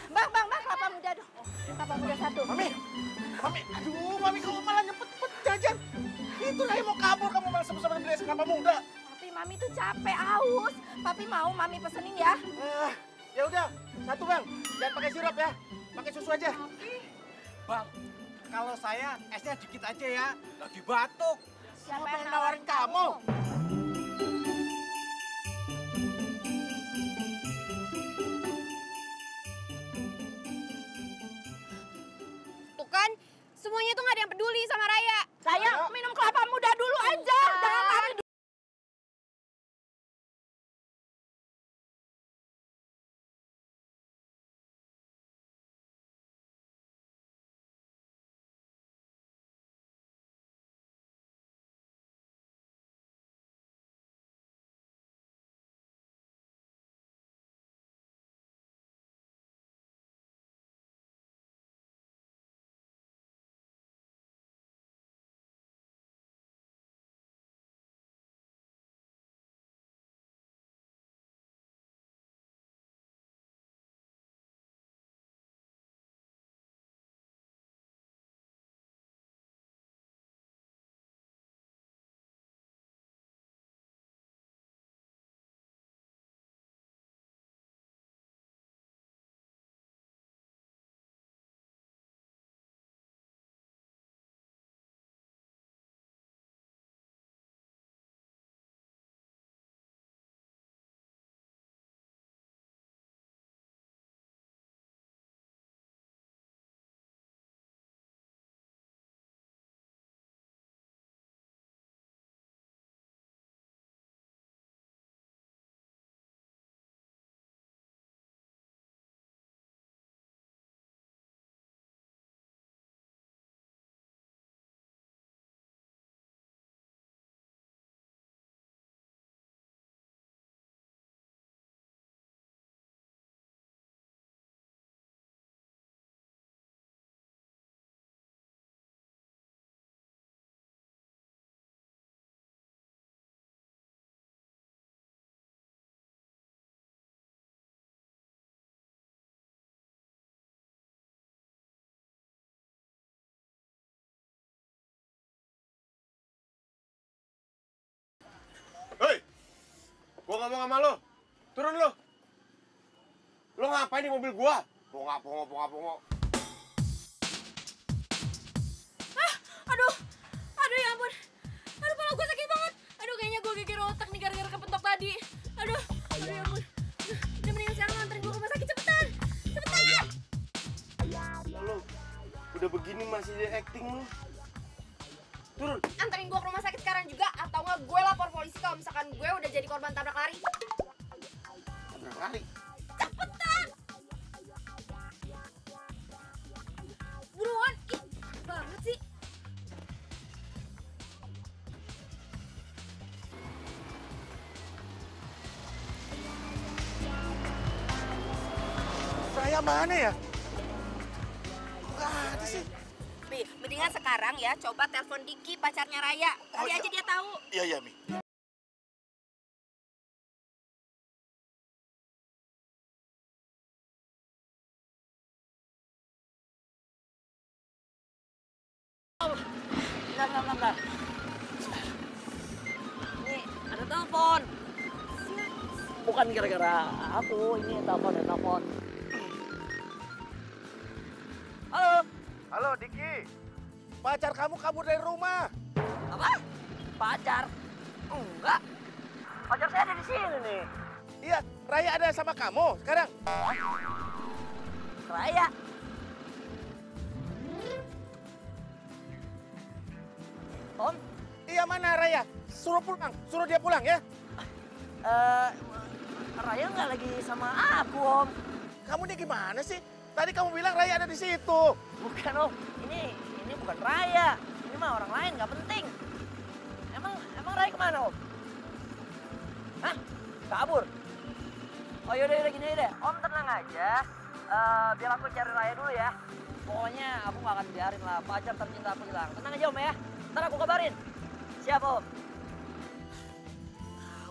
Bang, kelapa muda dong. Kelapa muda satu. Mami, aduh, Mami kamu malah nyempet jajan. Itu Raya mau kabur, kamu malah sama-sama beli es kelapa muda. Tapi Mami tuh capek, haus. Papi mau Mami pesenin ya? Ya udah, satu Bang. Jangan pakai sirup ya, pakai susu aja. Bang, kalau saya esnya dikit aja ya, lagi batuk. Siapa yang nawarin kamu? Tuh kan, semuanya tuh gak ada yang peduli sama Raya. Raya, minum kelapa muda dulu aja. Jangan lari. Hei, gua ngomong sama lo. Turun lo. Lo ngapain di mobil gua? Pongo. Aduh ya ampun. Aduh, kepala gue sakit banget. Aduh, kayaknya gue geger otak nih gara-gara kepentok tadi. Aduh ya ampun. Udah mendingan sekarang nganterin gue ke rumah sakit, cepetan. Lo udah begini masih di acting lo. Turun. Anterin gue ke rumah sakit sekarang juga, atau nggak gue lapor polisi kalau misalkan gue udah jadi korban tabrak lari. Tabrak lari. Cepetan. Buruan. Ih, banget sih. Raya mana ya? Nggak ada sih. Pi, mendingan sekarang ya coba telepon Diki, pacarnya Raya. Kali aja dia tahu. Iya, Mi. Bentar. Ini ada telepon. Bukan gara-gara aku, ini telepon. Halo, Diki. Pacar kamu kabur dari rumah. Apa? Pacar? Enggak. Pacar saya ada di sini nih. Iya, Raya ada sama kamu sekarang. Raya. Om? Iya, mana Raya? Suruh dia pulang ya. Raya nggak lagi sama aku, Om. Kamu nih gimana sih? Tadi kamu bilang Raya ada di situ. Bukan, Om. Ini bukan Raya. Ini mah orang lain, nggak penting. Emang Raya kemana, Om? Hah? Kabur? Oh yaudah gini deh. Om tenang aja. Biar aku cari Raya dulu ya. Pokoknya aku nggak akan biarin lah pacar tercinta aku hilang. Tenang aja, Om ya. Ntar aku kabarin. Siap, Om.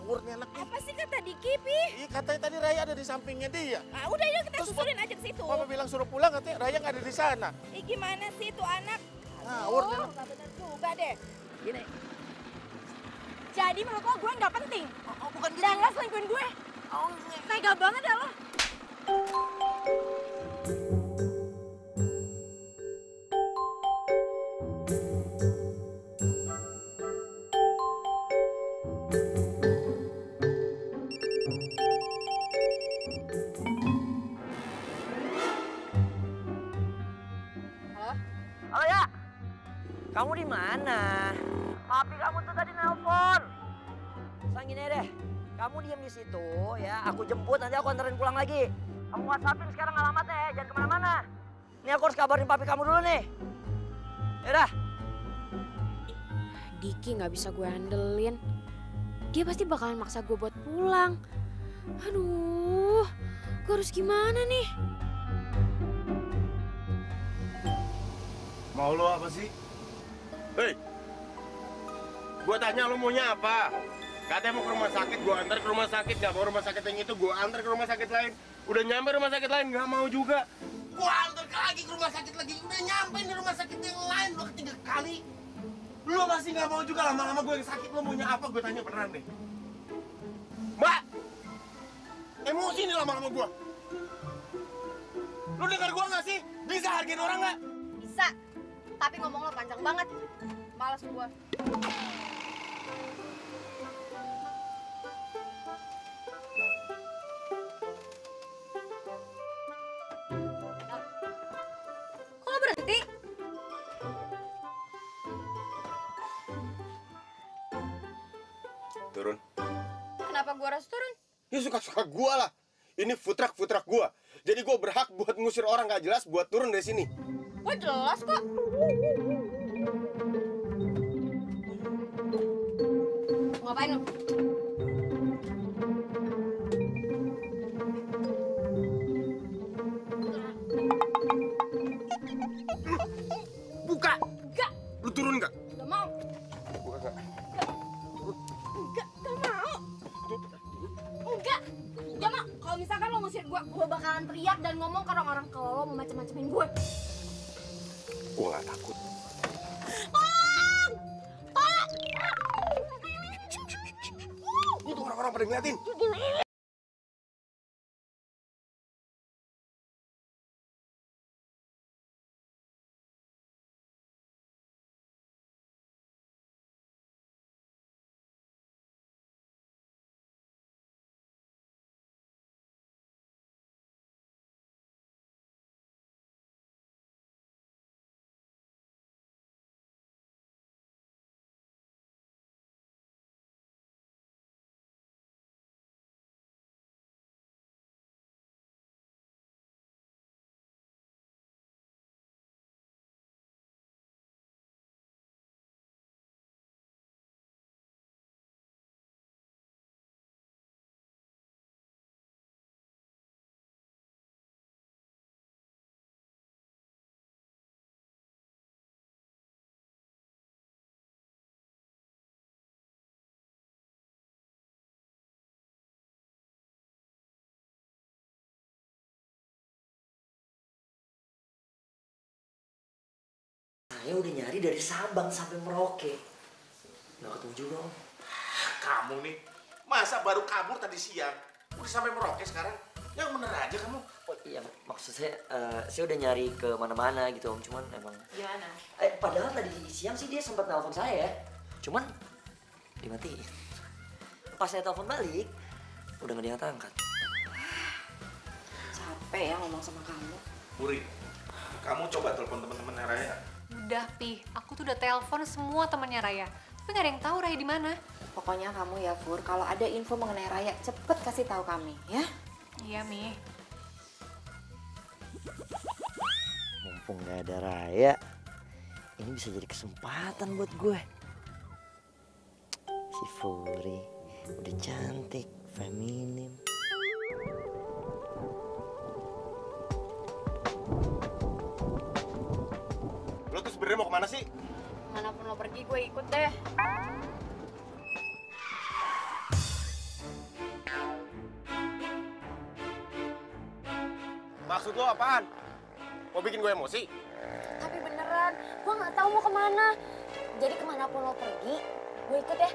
ngawur nih anaknya. Apa sih kata Diki, Pi? Ih, katanya tadi Raya ada di sampingnya dia. Ah, udah yuk kita Terus susulin aja ke situ. Papa bilang suruh pulang, katanya Raya nggak ada di sana. Ih, gimana sih tuh anak? Ngawur nih anak. Nggak bener juga deh. Gini. Jadi menurut lo gue nggak penting? Oh, bukan gitu. Dan lo selingkuhin gue? Oh, Tega banget ya lo. halo ya. Kamu di mana? Papi kamu tuh tadi nelpon. Sang gini deh. Kamu diam di situ ya. Aku jemput nanti aku anterin pulang lagi. Kamu WhatsAppin sekarang alamatnya ya. Jangan kemana-mana. Ini aku harus kabarin papi kamu dulu nih. Yaudah. Diki nggak bisa gue handelin. Dia pasti bakalan maksa gue buat pulang. Aduh, gue harus gimana nih? Mau lo apa sih? Hei, gua tanya lo maunya apa? Katanya mau ke rumah sakit, gua antar ke rumah sakit. Gak mau rumah sakit yang itu, gua antar ke rumah sakit lain. Udah nyampe rumah sakit lain, gak mau juga. Gua antar lagi ke rumah sakit lagi. Udah nyampe di rumah sakit yang lain, lo ketiga kali. Lo masih gak mau juga, lama-lama gue yang sakit. Lo maunya apa? Gue tanya beneran deh. Mbak! Emosi nih lama-lama gua. Lo dengar gua gak sih? Bisa hargain orang gak? Bisa. Tapi ngomong lo panjang banget. Males gue. Kok lo berhenti? Turun. Kenapa gue harus turun? Ya suka-suka gua lah. Ini food truck gua. Jadi gua berhak buat ngusir orang gak jelas buat turun dari sini. Gue jelas kok. Ngapain lo? Buka! Enggak, Lu turun nggak? gak mau. Buka nggak? Enggak mau. Enggak, gak mau. Kalau misalkan lo ngusir gue bakalan teriak dan ngomong ke orang-orang kalau lo mau macem-macemin gue. Gua nggak takut. Itu orang-orang pada ngeliatin. Saya udah nyari dari Sabang sampai Merauke. Nggak ketemu juga, Om. Kamu nih, masa baru kabur tadi siang? Udah sampai Merauke sekarang? Yang bener aja kamu. Oh iya, maksud saya udah nyari ke mana-mana gitu, Om. Cuman emang... Gimana? Padahal tadi siang sih dia sempat nelpon saya ya. Cuman dimatiin. Pas saya telepon balik, udah nggak diangkat-angkat. Capek ya ngomong sama kamu. Puri, kamu coba telepon teman-temannya Raya. Udah, Pi. Aku tuh udah telepon semua temannya Raya. Tapi nggak ada yang tahu Raya di mana. Pokoknya kamu ya, Fur, kalau ada info mengenai Raya, cepet kasih tahu kami, ya? Iya, Mi. Mumpung nggak ada Raya, ini bisa jadi kesempatan buat gue. Si Furi udah cantik, feminim. Lo tuh sebenarnya mau kemana sih? Manapun lo pergi, gue ikut deh. Maksud lo apaan? Mau bikin gue emosi? Tapi beneran, gue nggak tahu mau kemana. Jadi kemanapun lo pergi, gue ikut ya.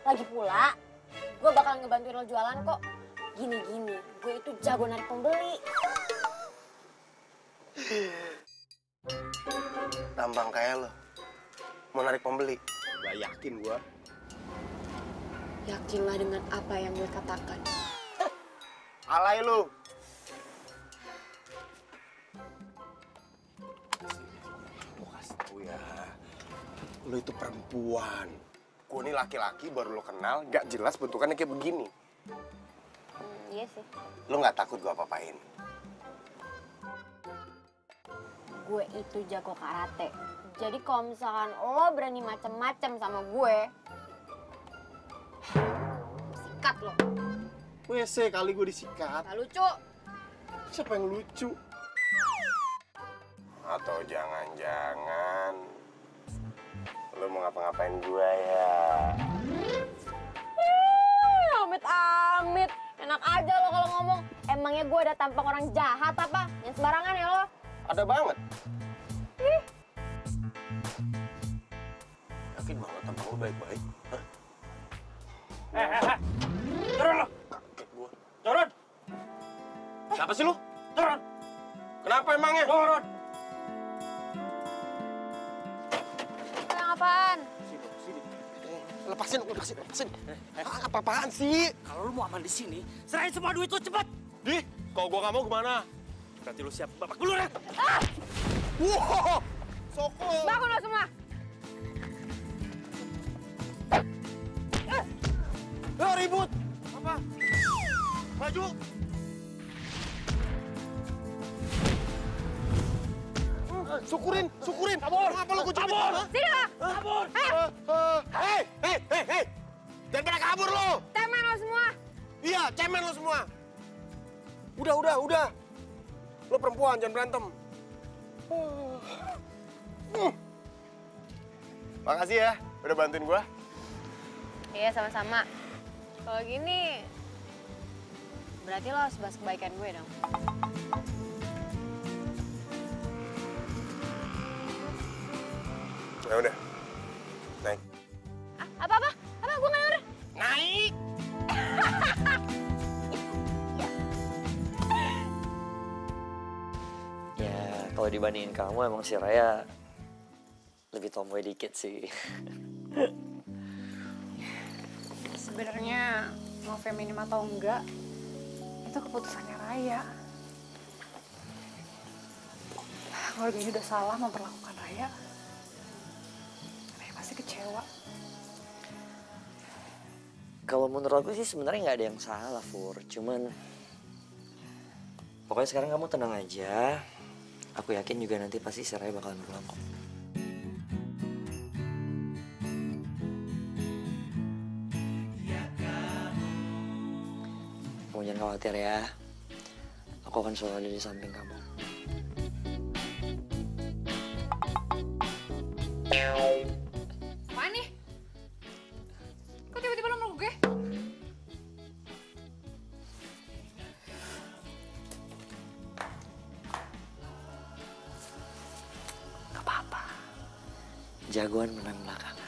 Lagi pula, gue bakal ngebantuin lo jualan kok. Gini-gini, gue itu jago narik pembeli. Tampang kayak lo. Mau narik pembeli? Gak yakin gue. Yakinlah dengan apa yang gue katakan. Alay lo. Gue kasih tau ya. Lo itu perempuan. Gue ini laki-laki baru lo kenal, gak jelas bentukannya kayak begini. Iya sih. Lo gak takut gue apa-apain? Gue itu jago karate. Jadi kalau misalkan lo berani macem-macem sama gue, sikat lo. WC kali gue disikat. Gak lucu. Siapa yang lucu? Atau jangan-jangan lo mau ngapa-ngapain gue ya? Amit-amit. Enak aja lo kalau ngomong. Emangnya gue ada tampang orang jahat apa? Yang sembarangan ya lo? Ada banget. Yakin banget tampang lo baik-baik? Hah? Turun lo. Kaget gue. Turun. Siapa sih lo? Turun. Kenapa emangnya? Turun. Yang apaan? Lepasin. Apa-apaan sih? Kalau lu mau aman di sini, serahin semua duit lu cepet. Di, kalau gua nggak mau gimana? Berarti lu siap babak belur ya? Wow, Soko. Bangun lo semua. Ribut. Apa? Maju. Syukurin. Kabur. Apa lo kucing? Kabur. Sini lah. Kabur. Hei. Jangan pada kabur lo. Cemen lo semua. Iya, cemen lo semua. Udah. Lo perempuan, jangan berantem. Makasih ya, udah bantuin gua. Iya, sama-sama. Kalau gini, berarti lo harus bahas kebaikan gue dong. Ya udah, naik. Apa? Gue nggak denger. Naik. Ya, kalau dibandingin kamu emang si Raya lebih tomboy dikit sih. Sebenarnya mau feminim atau enggak, itu keputusannya Raya. Kalau dia udah salah memperlakukan Raya pasti kecewa. Kalau menurut aku sih sebenarnya nggak ada yang salah, Fur. Cuman pokoknya sekarang kamu tenang aja. Aku yakin juga nanti pasti si Raya bakalan pulang kok. Kamu jangan khawatir ya. Aku akan selalu ada di samping kamu. Apaan nih? Kok tiba-tiba lo meluk gue? Gak apa-apa. Jagoan menang belakangan.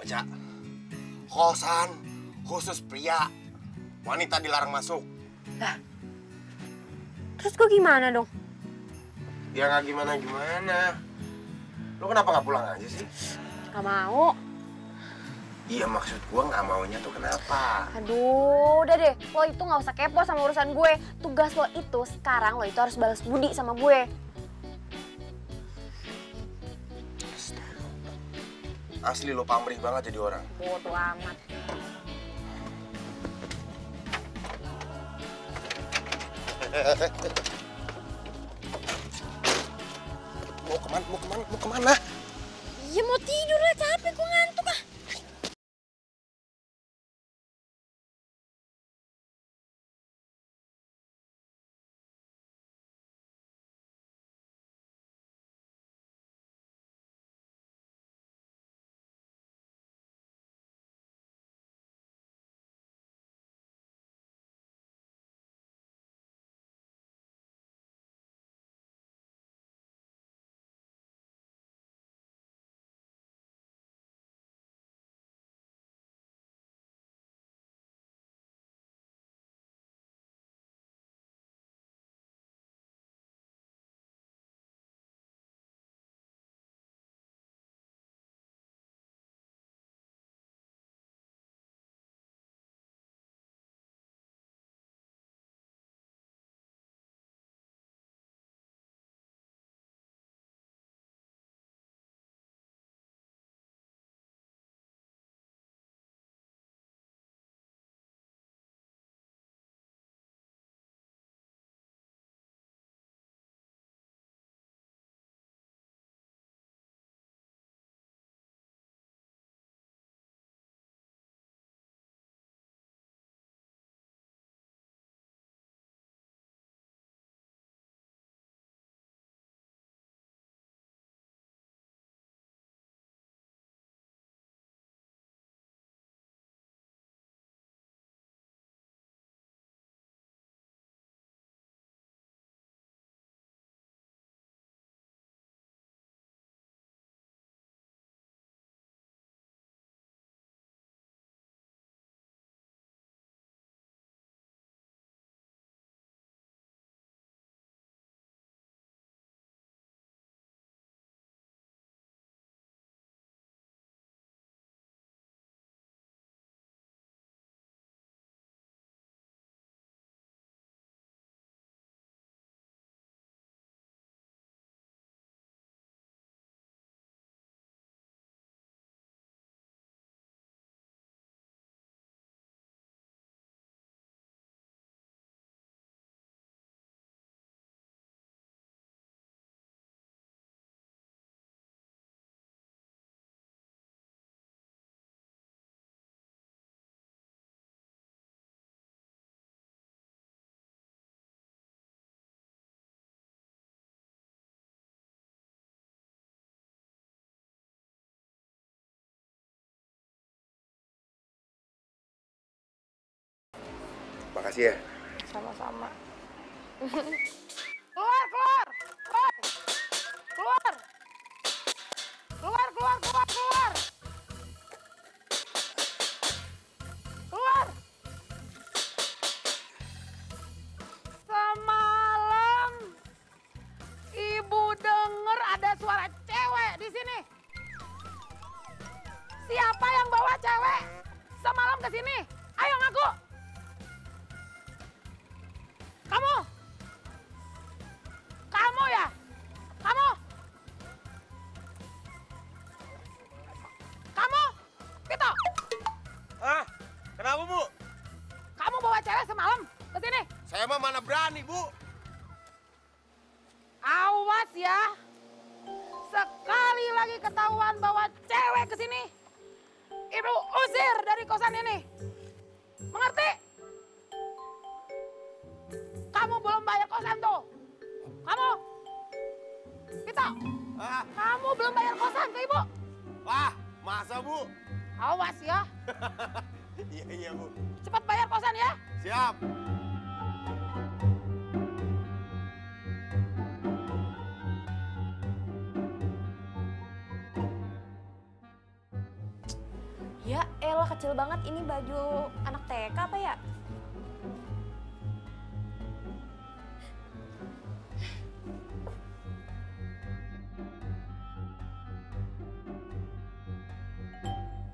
Baca. Kosan khusus pria. Wanita dilarang masuk. Terus gue gimana dong? Ya nggak gimana-gimana. Lo kenapa nggak pulang aja sih? Gak mau. Iya maksud gua nggak maunya tuh kenapa? Aduh, udah deh. Lo itu gak usah kepo sama urusan gue. Tugas lo itu sekarang lo itu harus balas budi sama gue. Asli lo pamrih banget jadi orang. Bodoh amat. Mau kemana? Mau kemana? Ya mau tidur lah, capek gue ngantuk ah. Makasih ya. Sama-sama. Keluar, keluar! Keluar! Keluar! Keluar, keluar, keluar, keluar! Keluar! Semalam ibu denger ada suara cewek di sini. Siapa yang bawa cewek semalam ke sini? Ayo ngaku. Kamu? Kamu ya? Kamu? Kamu? Pito? Hah? Kenapa, Bu? Kamu bawa cewek semalam ke sini? Saya mah mana berani, Bu. Awas ya. Sekali lagi ketahuan bawa cewek ke sini, Ibu usir dari kosan ini. Mengerti? Kamu belum bayar kosan tuh. Kamu? Pito? Ah, Kamu belum bayar kosan ke Ibu? wah, masa, Bu? Awas ya. Iya, Bu. Cepat bayar kosan ya. Siap. Ya elah kecil banget, ini baju anak TK apa ya?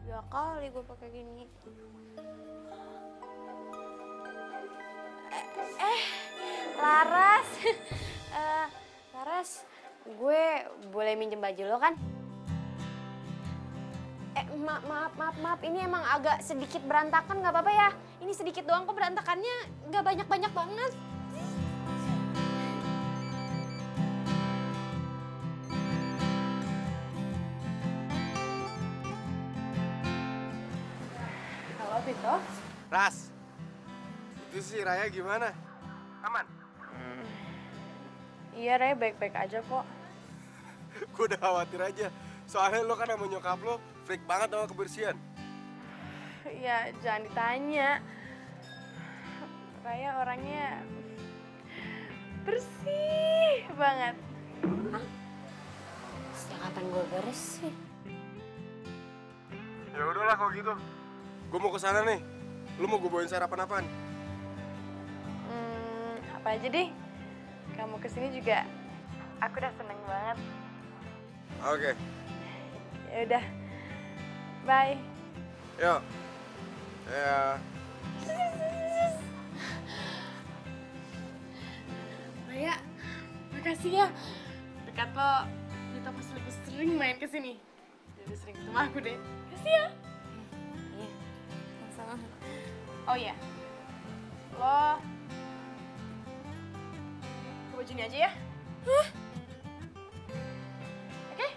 Ya kali gue pakai gini. Laras, Laras, gue boleh minjem baju lo kan? Maaf, ini emang agak sedikit berantakan, nggak apa-apa ya? Ini sedikit doang kok berantakannya, nggak banyak-banyak banget. Vito? Ras, itu si Raya gimana? Aman? Iya, Raya baik-baik aja kok. Gue udah khawatir aja. Soalnya lo kan sama nyokap lo freak banget sama kebersihan. Ya, jangan ditanya. Raya orangnya bersih banget. Sejak kapan gue bersih? Ya udahlah kalau gitu. Gue mau ke sana nih. Lu mau gue bawain sarapan apaan? Apa aja deh. Kamu kesini juga, aku udah seneng banget. Oke. Ya udah, bye. Yuk. Ya. Raya, makasih ya. Dekat lo, kita pasti lebih sering main kesini. Jadi sering ketemu aku deh. Makasih ya. Iya, sama. Oh iya, lo ke baju ini aja ya. Oke?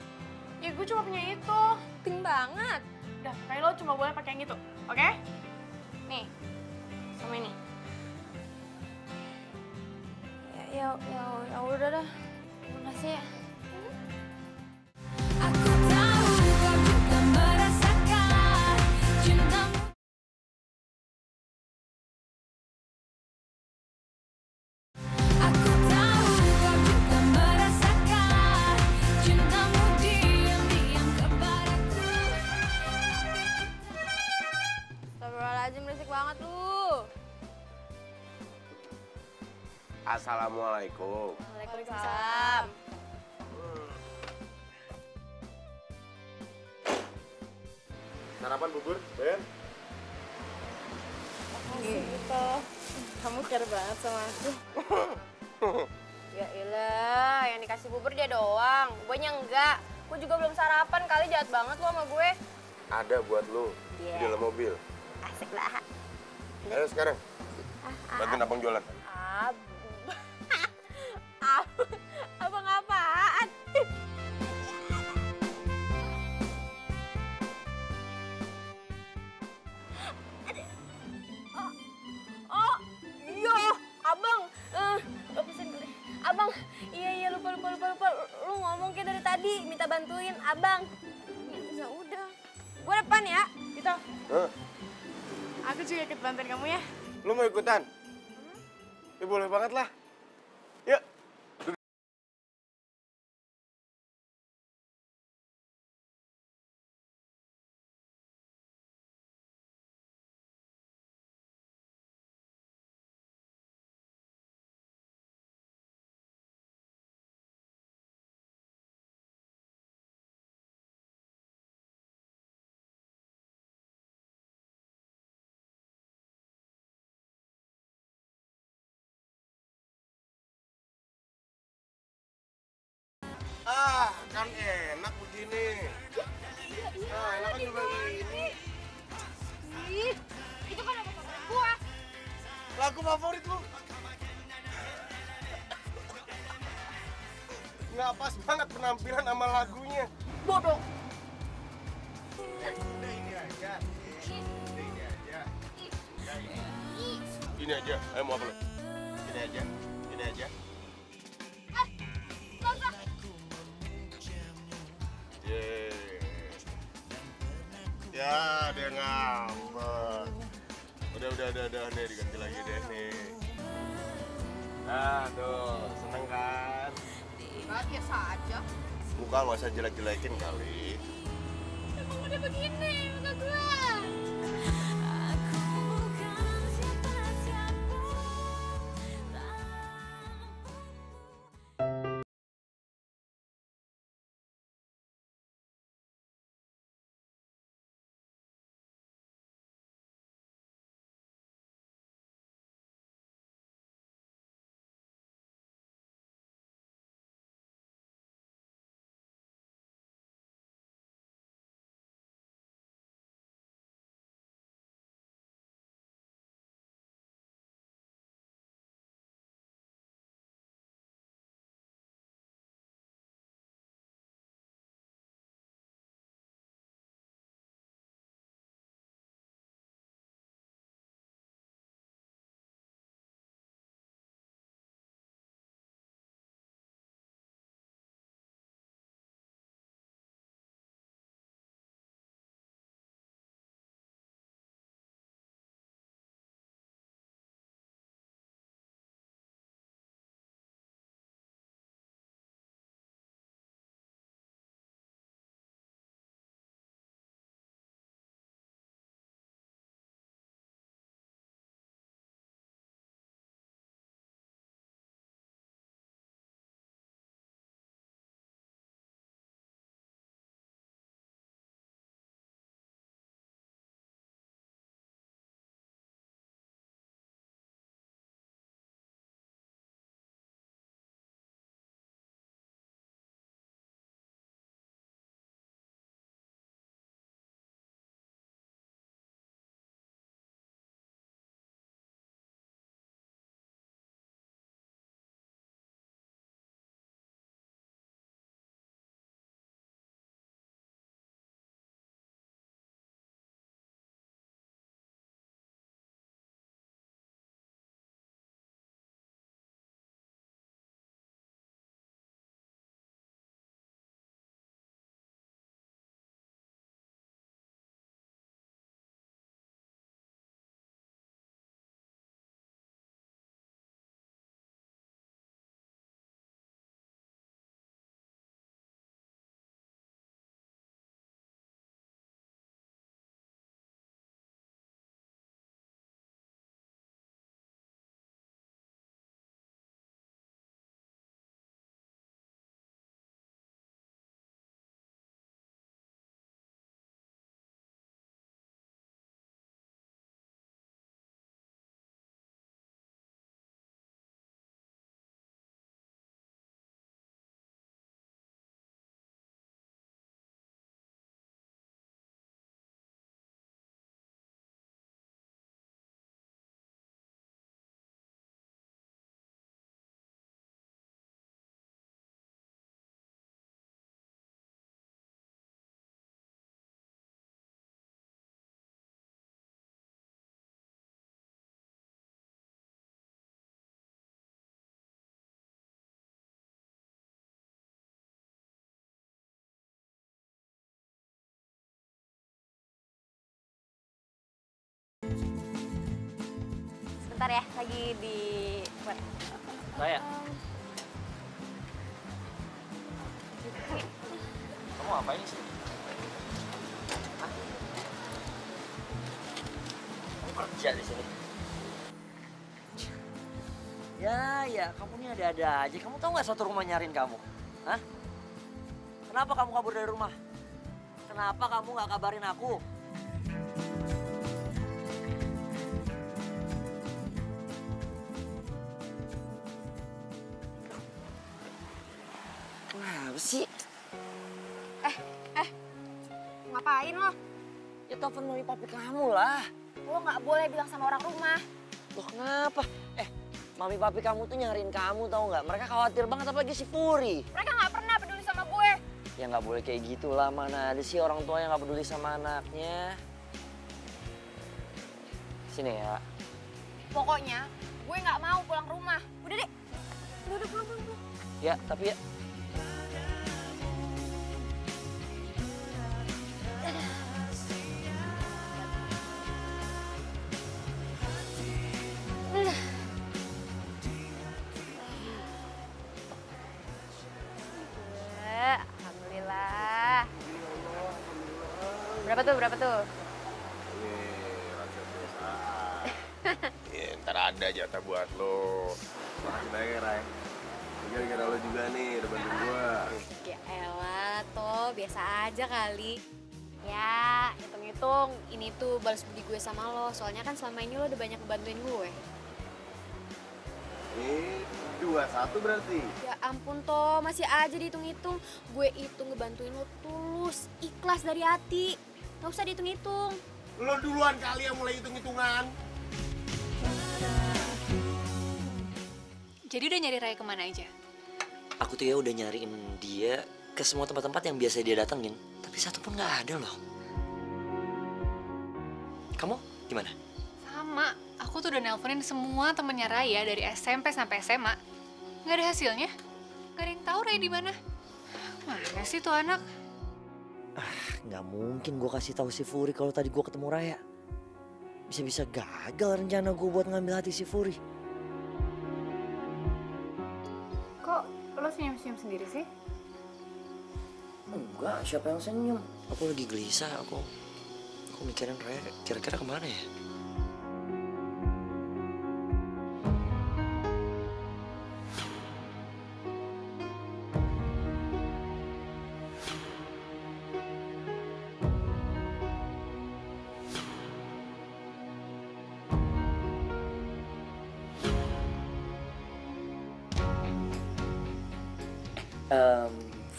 Ya gue cuma punya itu. Pink banget. Udah, kayak lo cuma boleh pakai yang itu. Oke? Nih, sama ini. Ya udah dah. Makasih ya. Aku tahu kau juga merasakan cintamu. Aku tahu kau juga merasakan cintamu diam-diam kepadaku. Astagfirullahaladzim, berisik banget lu. Assalamualaikum. Waalaikumsalam. Sarapan bubur, Ben? Makasih gitu. Kamu care banget sama aku. Ya ilah, yang dikasih bubur dia doang. Gue enggak. Gue juga belum sarapan, kali jahat banget lu sama gue. Ada buat lu di dalam mobil. Asik lah. Ayo sekarang. Bantuin abang jualan. Abang apaan? Oh, iya, abang. Pesen gue. Abang, iya lupa. Lu ngomong kayak dari tadi, minta bantuin abang. Ya udah. Gue depan ya. Vito, Hah? aku juga ikut bantuin kamu ya. Lu mau ikutan? Ya boleh banget lah. Yuk. Kan enak begini. Enak kan juga gini. Ih, itu kan lagu favorit gua. Lagu favorit lu. Nggak pas banget penampilan sama lagunya. Bodoh. Udah ini aja. Ini aja. Ayo mau apa lu? Ini aja. Nggak usah. Ya, dia ngambek. Udah, nih diganti lagi deh nih. Nah, tuh, seneng kan? Nggak, biasa aja. Muka nggak usah jelek-jelekin kali. Emang udah begini muka gua. Sebentar ya, lagi di buat. Raya. Kamu ngapain sih? Hah? Kamu kerja di sini? Ya, kamu ini ada-ada aja. Kamu tahu nggak satu rumah nyariin kamu? Hah? Kenapa kamu kabur dari rumah? Kenapa kamu nggak kabarin aku? Kenapa sih? Ngapain lo? Ya telepon mami papi kamu lah. Lo nggak boleh bilang sama orang rumah. Loh kenapa? Mami papi kamu tuh nyariin kamu tahu nggak? Mereka khawatir banget apalagi si Puri. Mereka nggak pernah peduli sama gue. Ya nggak boleh kayak gitu lah, mana ada sih orang tua yang nggak peduli sama anaknya. Sini ya. Pokoknya gue nggak mau pulang ke rumah. Udah deh. Udah pulang. Ya, tapi ya. Alhamdulillah. Berapa tuh? Ya, ntar ada jatah buat lo. Makasih banyak ya, Ray. Gara-gara lo juga nih, udah bantuin gua. Ya elah, toh biasa aja kali. Ya, hitung-hitung ini tuh balas budi gue sama lo. Soalnya kan selama ini lo udah banyak ngebantuin gue. Ini 2-1 berarti. Ya ampun toh, masih aja dihitung-hitung. Gue itu ngebantuin lo tulus, ikhlas dari hati. Gak usah dihitung-hitung. Lo duluan kali yang mulai hitung-hitungan. Jadi udah nyari Raya kemana aja? Aku tuh ya udah nyariin dia ke semua tempat-tempat yang biasa dia datengin. Tapi satu pun nggak ada loh. Kamu gimana? Sama, aku tuh udah nelponin semua temennya Raya dari SMP sampai SMA. Nggak ada hasilnya. Nggak ada yang tahu Raya di mana. Mana sih tuh anak? Nggak mungkin gue kasih tahu si Furi kalau tadi gue ketemu Raya. Bisa-bisa gagal rencana gue buat ngambil hati si Furi. Kok lo senyum-senyum sendiri sih? Enggak, siapa yang senyum? Aku lagi gelisah, aku mikirin Raya kira-kira kemana ya?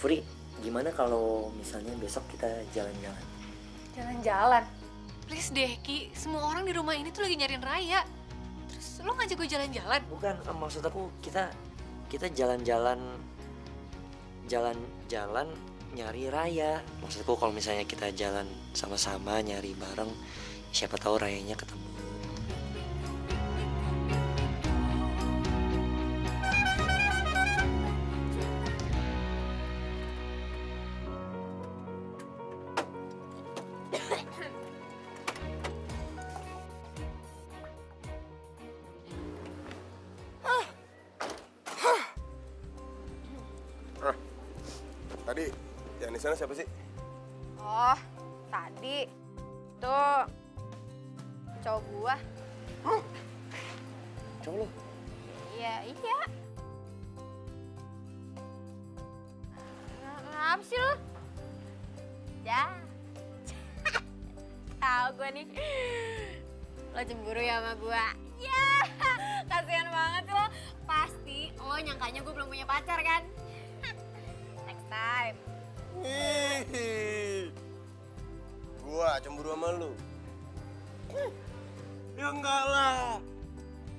Furi, gimana kalau misalnya besok kita jalan-jalan? Jalan-jalan? Please deh, Ki. Semua orang di rumah ini tuh lagi nyariin Raya. Terus lo ngajak gue jalan-jalan? Bukan, maksud aku kita jalan-jalan nyari Raya. Maksudku kalau misalnya kita jalan sama-sama nyari bareng, siapa tahu Rayanya ketemu. Tadi yang di sana siapa sih? Oh, tadi tuh cowok gua. Cowok lo? Iya. Ngapa sih lo? Ya. Tahu gua nih. Lo cemburu ya sama gua. Ya, kasihan banget sih lo. Pasti lo nyangkanya gua belum punya pacar kan? Next time. Gua cemburu sama lu. Ya enggak lah.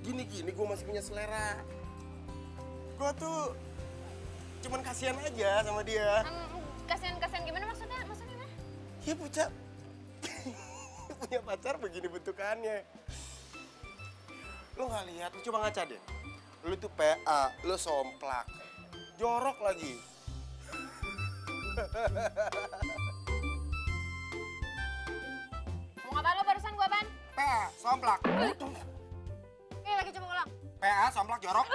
Gini-gini gua masih punya selera. Gua tuh cuman kasihan aja sama dia. Kasihan gimana maksudnya? Maksudnya gimana? Ya punya punya pacar begini bentukannya. Lu nggak lihat? Lu coba ngaca deh. Lu tuh PA, lu somplak, jorok lagi. Mau ngapain lo barusan gua, Ban? PA PA, somplak. Lagi coba ulang. PA, somplak, jorok.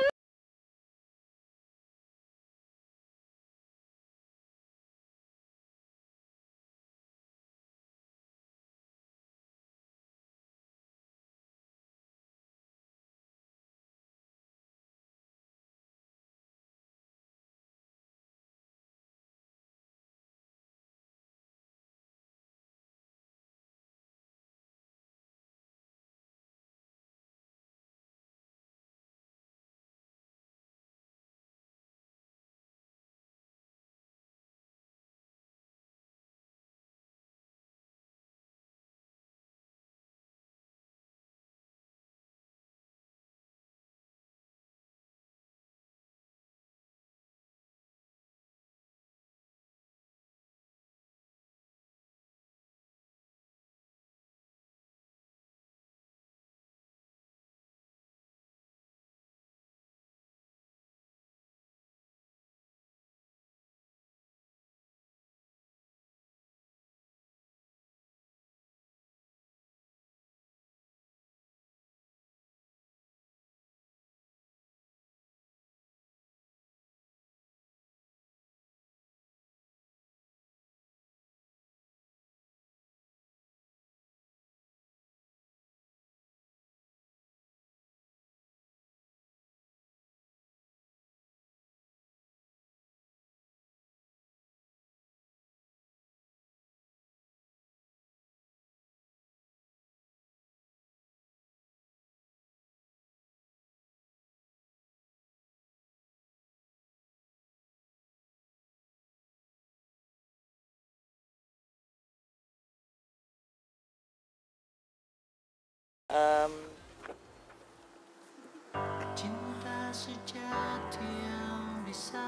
Cinta sejati yang bisa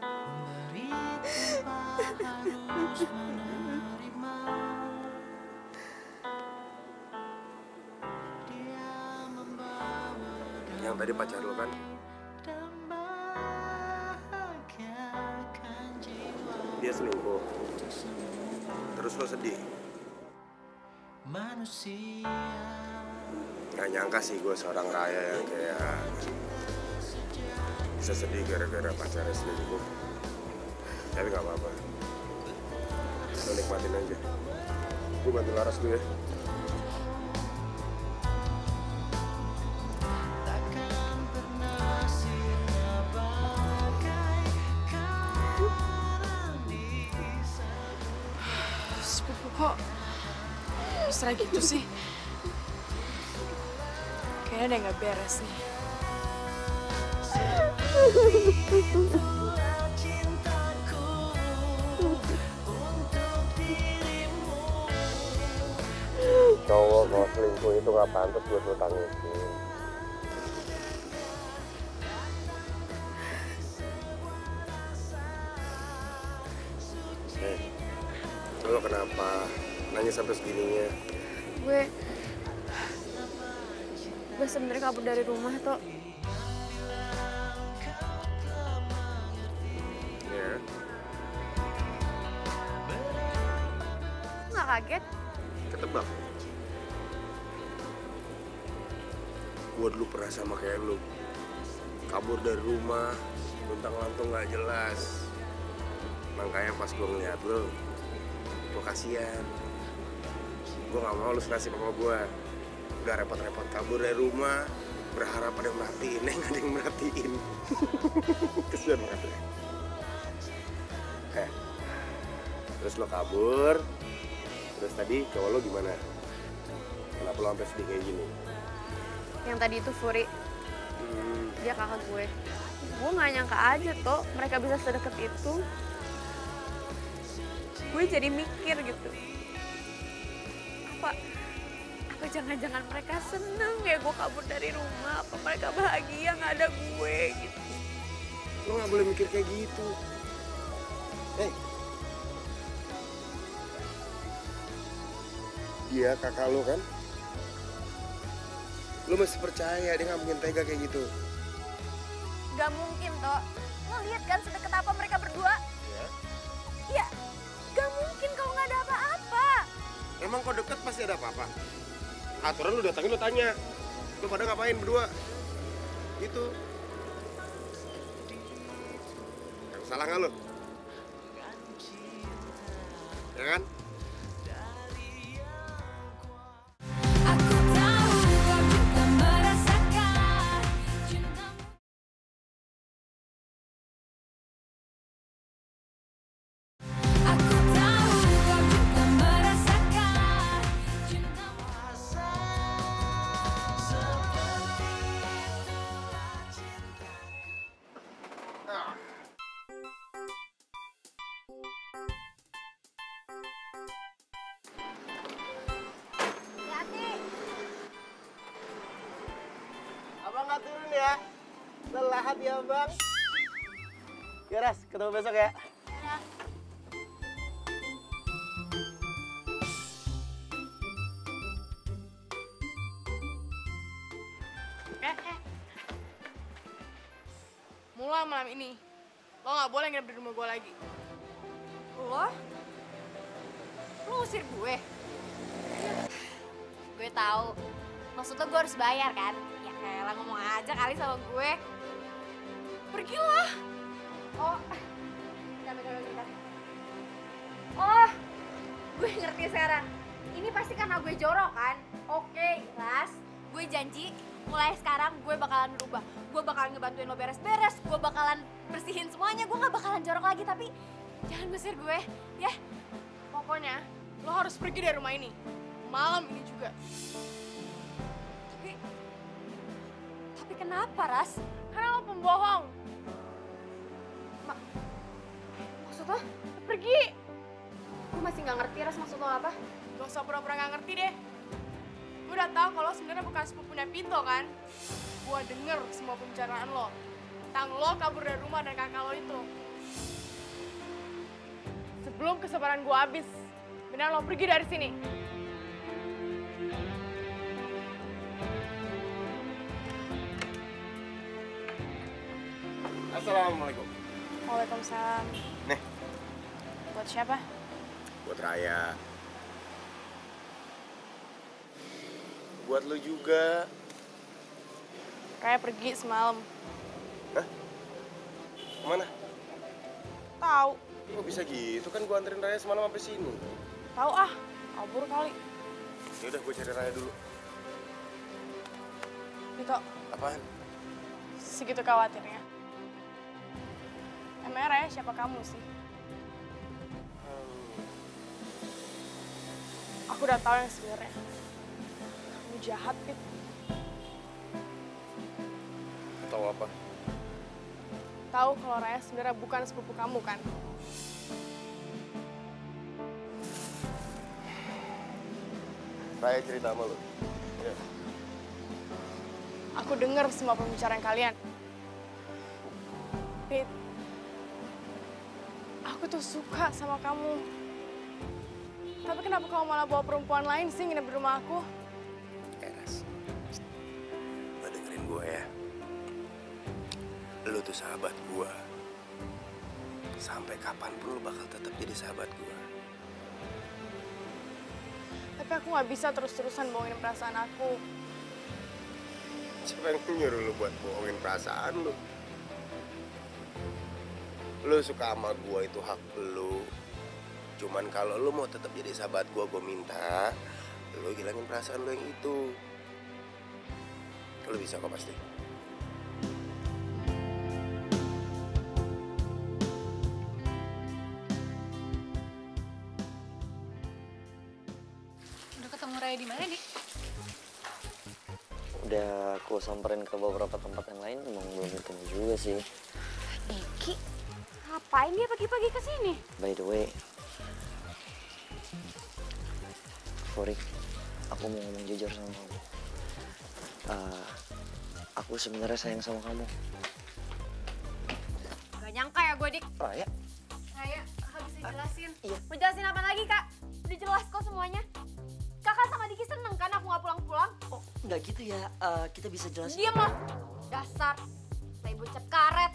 memberi tanpa harus menerima. Dia membawa Yang tadi pacar lo kan? dan bahagiakan jiwa Dia selingkuh. Terus lo sedih? manusia. Gak nyangka sih gue seorang raya yang kayak bisa sedih gara-gara pacarnya selingkuh. Tapi gak apa-apa. Lo nikmatin aja. Gue bantu Laras dulu ya. Takkan pernah sirna bagaikan karang di Sepupu kok mesra gitu sih? Kayaknya ada yang gak beres nih. itulah cintaku untuk dirimu. Cowok kalau selingkuh itu gak pantas buat lo tangisin. Lo kenapa nangis sampai segininya? Gue sebenarnya kabur dari rumah Tok. Ya, Nggak kaget? ketebak. Gue dulu pernah sama kayak lu. Kabur dari rumah, luntang-lantung gak jelas. Makanya pas gue ngeliat lu, gue kasihan. Gue gak mau lu senasib sama gue. Gak repot-repot kabur dari rumah, berharap ada yang merhatiin, gak ada yang merhatiin. Kesian banget ya. Terus lo kabur, terus tadi cowok lo gimana? Kenapa lo sampai sedih kayak gini? Yang tadi itu Furi, dia kakak gue. Gue nggak nyangka aja Tok, mereka bisa sedekat itu. Gue jadi mikir gitu. Apa jangan-jangan mereka seneng ya gue kabur dari rumah? Apa mereka bahagia nggak ada gue gitu? Lo nggak boleh mikir kayak gitu. Dia kakak lo kan? Lo masih percaya dia nggak mungkin tega kayak gitu? Gak mungkin Tok. Lo lihat kan sedekat apa mereka berdua? Ya. Ya, gak mungkin kalau nggak ada apa-apa. Emang kok deket ada apa-apa. Aturan lu datangin lu tanya. Lu pada ngapain berdua? Gitu. Yang salah nggak lu? Ya kan? Aku tahu kau juga merasakan cintamu. Aku tahu kau juga merasakan cintamu. Seperti itulah cintaku. Hati-hati. Abang nggak turun ya. Lelah ya bang. Ya Ras, ketemu besok ya. Mulai malam ini, lo nggak boleh nginep di rumah gue lagi. Lo? Lo ngusir gue? Gue tahu. Maksud lo gue harus bayar kan? Ya kayak ngomong aja kali sama gue. Pergilah. Oh, bentar. Oh, gue ngerti sekarang. Ini pasti karena gue jorok kan? Oke, Ras. Gue janji mulai sekarang gue bakalan berubah. Gue bakalan ngebantuin lo beres-beres. Gue bakalan bersihin semuanya. Gue gak bakalan jorok lagi. Tapi jangan ngusir gue, ya? Pokoknya, lo harus pergi dari rumah ini. Malam ini juga. Tapi kenapa, Ras? Karena lo pembohong. Maksud lo? Pergi. Gue masih gak ngerti, Ras, maksud lo apa? Gak usah pura-pura gak ngerti deh. Gue udah tahu kalau sebenarnya bukan sepupunya Pito kan. Gue denger semua pembicaraan lo. Tentang lo kabur dari rumah dan kakak lo itu. Sebelum kesabaran gue habis, benar lo pergi dari sini. Assalamualaikum. Waalaikumsalam. Nih, Buat siapa? buat Raya. Buat lu juga. Raya pergi semalam. Hah? Kemana? Tahu. Kok bisa gitu? Kan gua anterin Raya semalam sampai sini. Tahu ah, kabur kali. Ya udah, gua cari Raya dulu. Pito, Apaan? segitu khawatirnya. Emangnya Raya siapa kamu sih? Aku udah tahu yang sebenarnya. Kamu jahat, Pit. Tahu apa? Tahu kalau Raya sebenarnya bukan sepupu kamu kan? Raya cerita sama lu. Ya. Aku dengar semua pembicaraan kalian. Pit, aku tuh suka sama kamu. Tapi kenapa kamu malah bawa perempuan lain sih nginep di rumah aku? Eras, lo dengerin gue ya. Lo tuh sahabat gue. Sampai kapanpun lo bakal tetap jadi sahabat gue. Tapi aku nggak bisa terus-terusan bohongin perasaan aku. Siapa yang nyuruh lo buat bohongin perasaan lo? Lo suka sama gue itu hak lo. Cuman kalau lo mau tetap jadi sahabat gue minta lo hilangin perasaan lo yang itu. Lo bisa kok pasti. Udah ketemu Raya di mana, Dik? Udah aku samperin ke beberapa tempat yang lain, emang belum ketemu juga sih. Iki, ngapain dia pagi-pagi ke sini? By the way, Forik, aku mau ngomong jujur sama kamu. Aku sebenarnya sayang sama kamu. Gak nyangka ya gue, Dik. Raya? Raya, kakak bisa jelasin. Iya. Mau jelasin apa lagi, Kak? Udah jelas kok semuanya. Kakak sama Diki seneng kan aku gak pulang-pulang? Oh, nggak gitu ya. Kita bisa jelasin. Diam lo. Dasar. Saya bocap karet.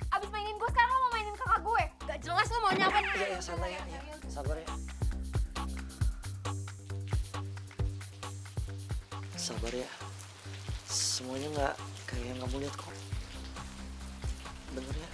Abis mainin gue, sekarang lo mau mainin kakak gue. Gak jelas lo maunya apa. Iya, santai ya. Sabar ya. Sabar ya. Semuanya nggak kayak yang kamu lihat kok. Bener ya?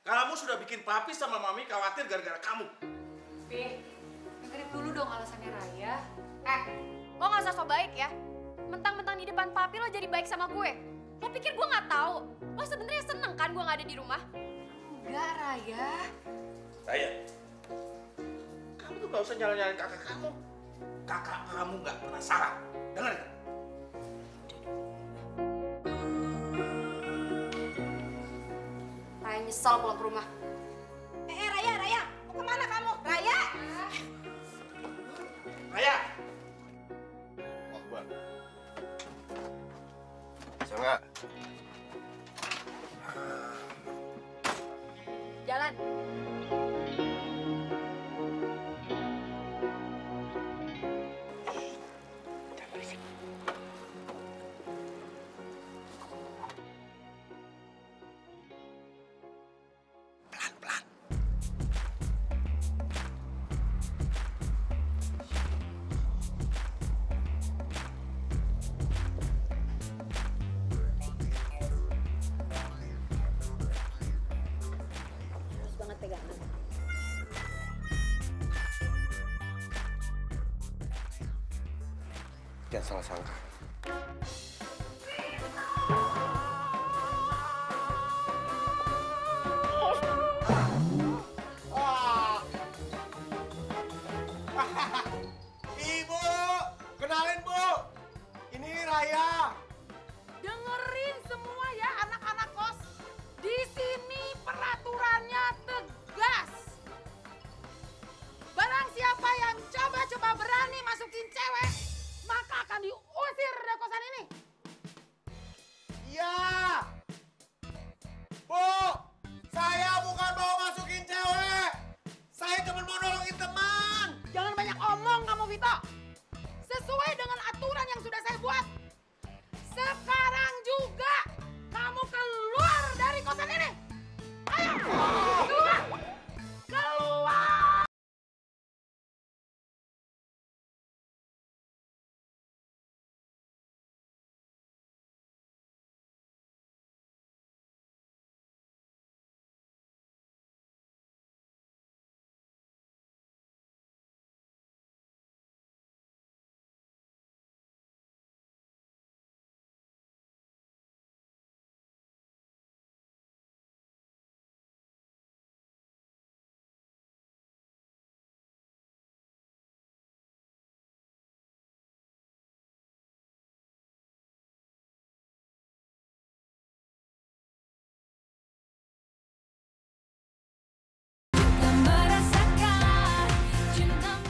Kamu sudah bikin papi sama mami khawatir gara-gara kamu. Pi, dengerin dulu dong alasannya Raya. Lo gak usah so baik ya. Mentang-mentang di depan papi lo jadi baik sama gue. Lo pikir gue gak tahu? Lo sebenarnya seneng kan gue gak ada di rumah? Enggak, Raya. Raya, kamu tuh gak usah nyalain kakak kamu. Kakak kamu gak pernah salah. Dengar kan? Raya nyesel pulang ke rumah. Raya, mau kemana kamu? Raya! Raya! Wah, Bang. Bisa nggak? Jalan. Harus banget pegangan. Jangan salah sangka. Ibu, kenalin Bu. Ini Raya. Dengerin semua ya anak-anak kos. Di sini peraturannya tegas. Barang siapa yang coba-coba berani masukin cewek, maka akan diusir dari kosan ini. Iya. Bu, saya bukan mau masukin cewek. Saya cuma mau nolongin teman. Jangan banyak omong kamu, Vito. Sesuai dengan aturan yang sudah saya buat. Sekarang juga kamu keluar dari kosan ini. Ayo, keluar. Keluar. Merasakan cintamu.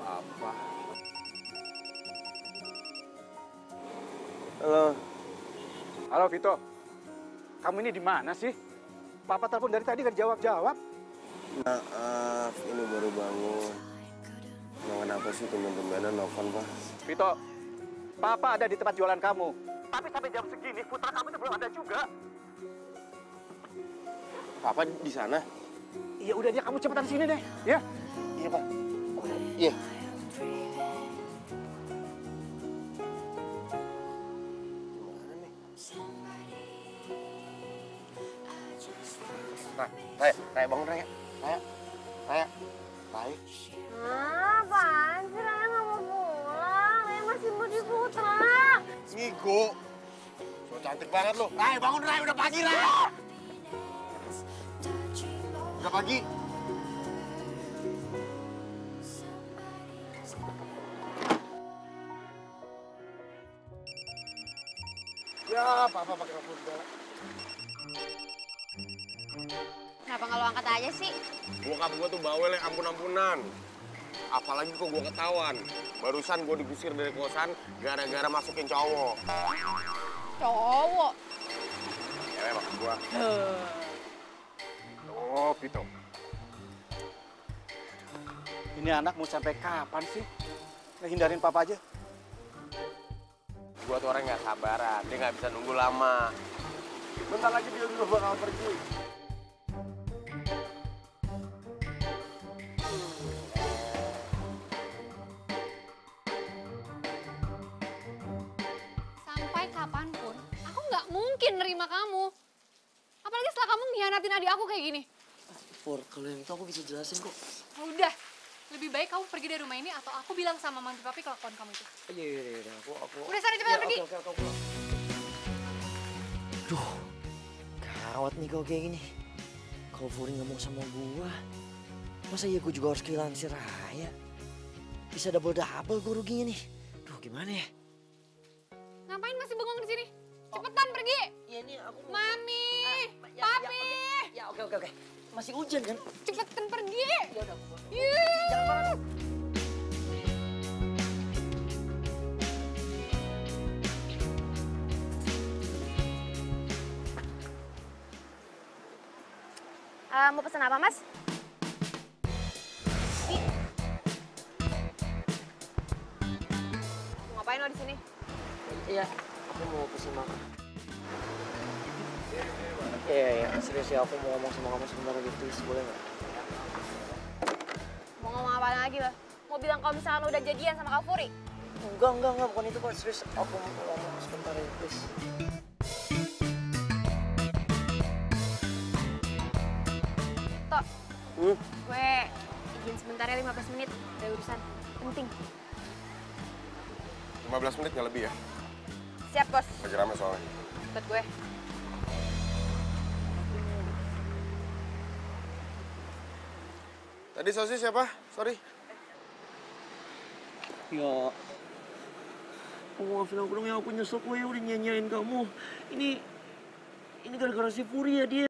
Apa? Halo. Halo Vito, kamu ini di mana sih? Papa telepon dari tadi nggak jawab-jawab. Maaf, ini baru bangun. Emang kenapa sih teman-temannya nelfon, Pak? Vito, Papa ada di tempat jualan kamu. Tapi sampai jam segini putra kamu itu belum ada juga. Papa di sana? Iya udah dia, kamu cepetan sini deh, ya? Iya, Pak. Iya. Raya, bangun Raya. Raya. Apaan sih Raya nggak mau pulang? Raya masih mau di Putra. Ngigo. So cantik banget lo. Raya, bangun Raya, udah pagi Raya. Udah pagi. Papa pakai telepon segala. Kenapa nggak lo angkat aja sih? Bokap gue tuh bawel yang ampun-ampunan. Apalagi kok gue ketahuan. Barusan gue digusir dari kosan gara-gara masukin cowok. Cowok. Cewek maksud gue. Oh, Vito. Ini anak mau sampai kapan sih? Ngehindarin papa aja. Gue tuh orang nggak sabaran, dia nggak bisa nunggu lama. Bentar lagi dia juga bakal pergi. Sampai kapanpun, aku nggak mungkin nerima kamu. Apalagi setelah kamu mengkhianatin adik aku kayak gini. For, kalau yang itu aku bisa jelasin kok. Udah, lebih baik kamu pergi dari rumah ini atau aku bilang sama mami papi kelakuan kamu itu. Iya, aku. Udah sana cepetan pergi. Oke, aku pulang. Duh, gawat nih kalau kayak gini. Kalau Furi ngomong sama gua, masa iya gua juga harus kehilangan si Raya? Bisa double-double gua ruginya nih. Duh, gimana ya? Ngapain masih bengong di sini? Cepetan pergi. Iya nih, aku mau... Mami, papi. Ya, oke. Masih hujan kan? Cepetan pergi. Ya udah, Jangan banget. Mau pesan apa, Mas? Mau ngapain lo di sini? Iya, aku mau pesen makan. Iya, serius ya, aku mau ngomong sama kamu sebentar lagi, please, boleh nggak? Mau ngomong apa lagi lo? Mau bilang kalau misalkan lo udah jadian sama Kak Furi? Enggak, bukan itu kok, serius. Aku mau ngomong sebentar ya, please. Tok, gue izin sebentar ya 15 menit, ada urusan penting. 15 menit nggak lebih ya? Siap, Bos. Lagi rame soalnya. Buat gue. Tadi sosis siapa? Sorry. Ya, maafin aku dong ya, aku nyesel kok ya udah nyanyain kamu. Ini gara-gara si Furi ya dia.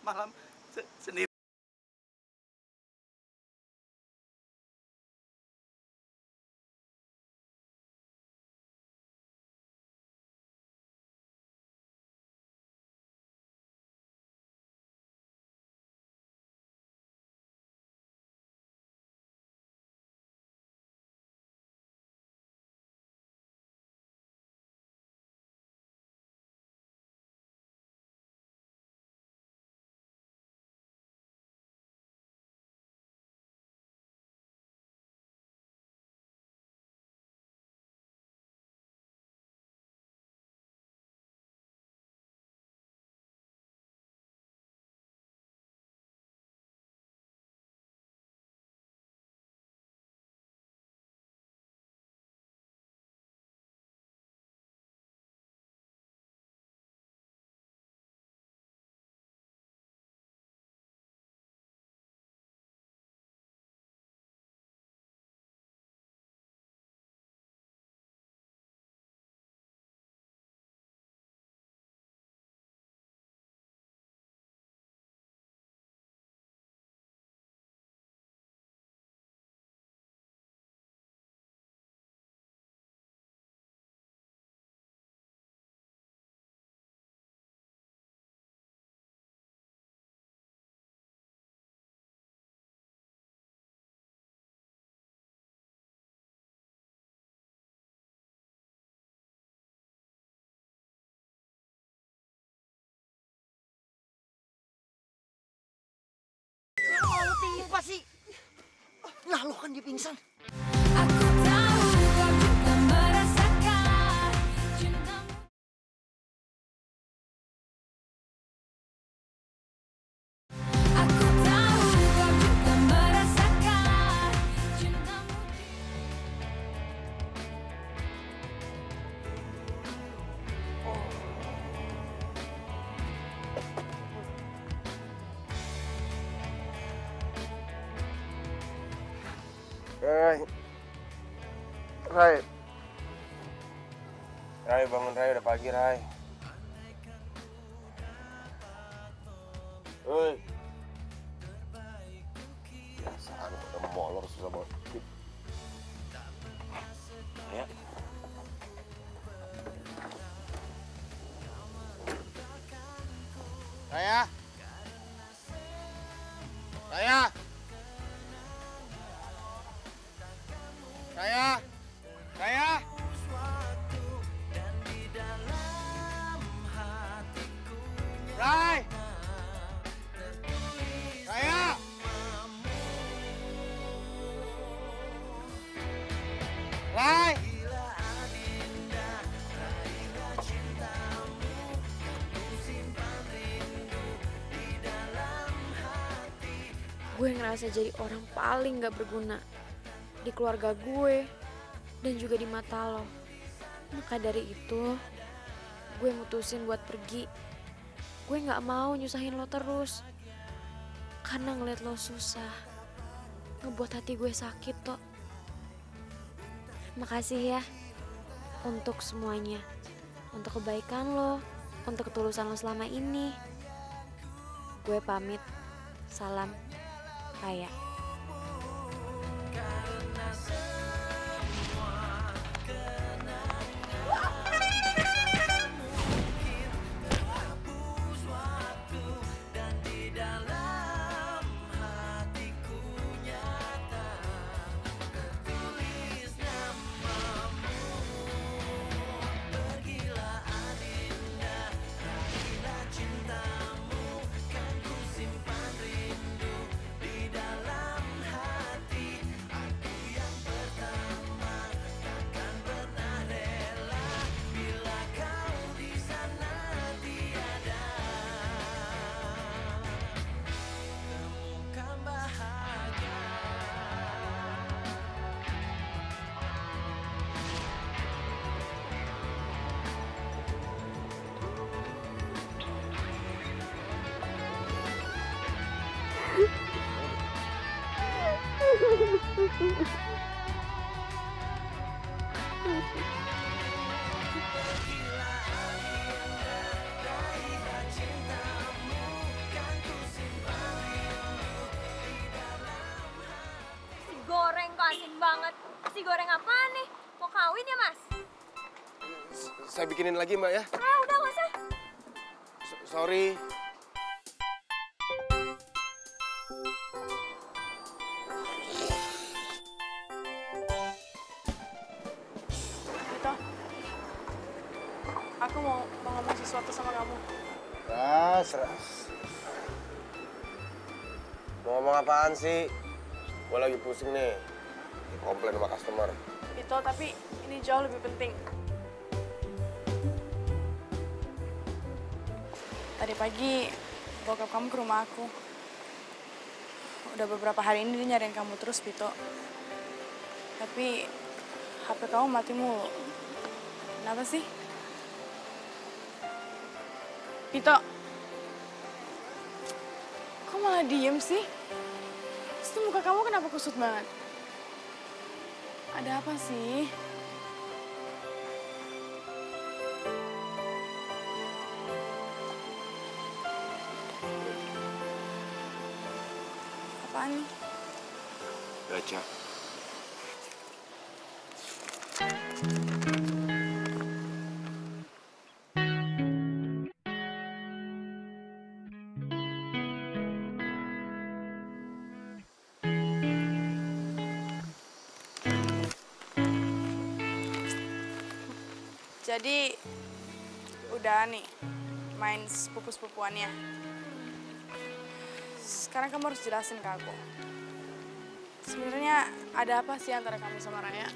Malam sendiri. apa sih? Lah lo kan dia pingsan. Aku tahu kau juga merasakan cintamu. Aku tahu kau juga merasakan cintamu. Rai. Rai, bangun Rai, udah pagi Rai. Hei. Biasaan udah molor susah banget. Ya. Raya. Raya. Raya. Raya. Rai. Raya. Rai. Gue ngerasa jadi orang paling gak berguna di keluarga gue dan juga di mata lo. Maka dari itu, gue mutusin buat pergi. Gue gak mau nyusahin lo terus. Karena ngeliat lo susah, ngebuat hati gue sakit kok. Makasih ya untuk semuanya. Untuk kebaikan lo, untuk ketulusan lo selama ini. Gue pamit. Salam. Raya. Goreng kok asin banget. Si goreng apaan nih? Mau kawin ya, Mas? Saya bikinin lagi, Mbak ya. Udah nggak usah. Sorry. Vito, aku mau ngomong sesuatu sama kamu. Ras. Mau ngomong apaan sih? Gue lagi pusing nih. Komplain sama customer. Vito, tapi ini jauh lebih penting. Tadi pagi, bokap kamu ke rumah aku. Udah beberapa hari ini dia nyariin kamu terus, Vito. Tapi HP kamu mati mulu. Kenapa sih? Vito, kok malah diem sih? Terus tuh muka kamu kenapa kusut banget? Ada apa sih? Apaan nih? Baca. Jadi, udah nih, main sepupu-sepupuannya. Sekarang kamu harus jelasin ke aku. Sebenarnya ada apa sih antara kamu sama Raya?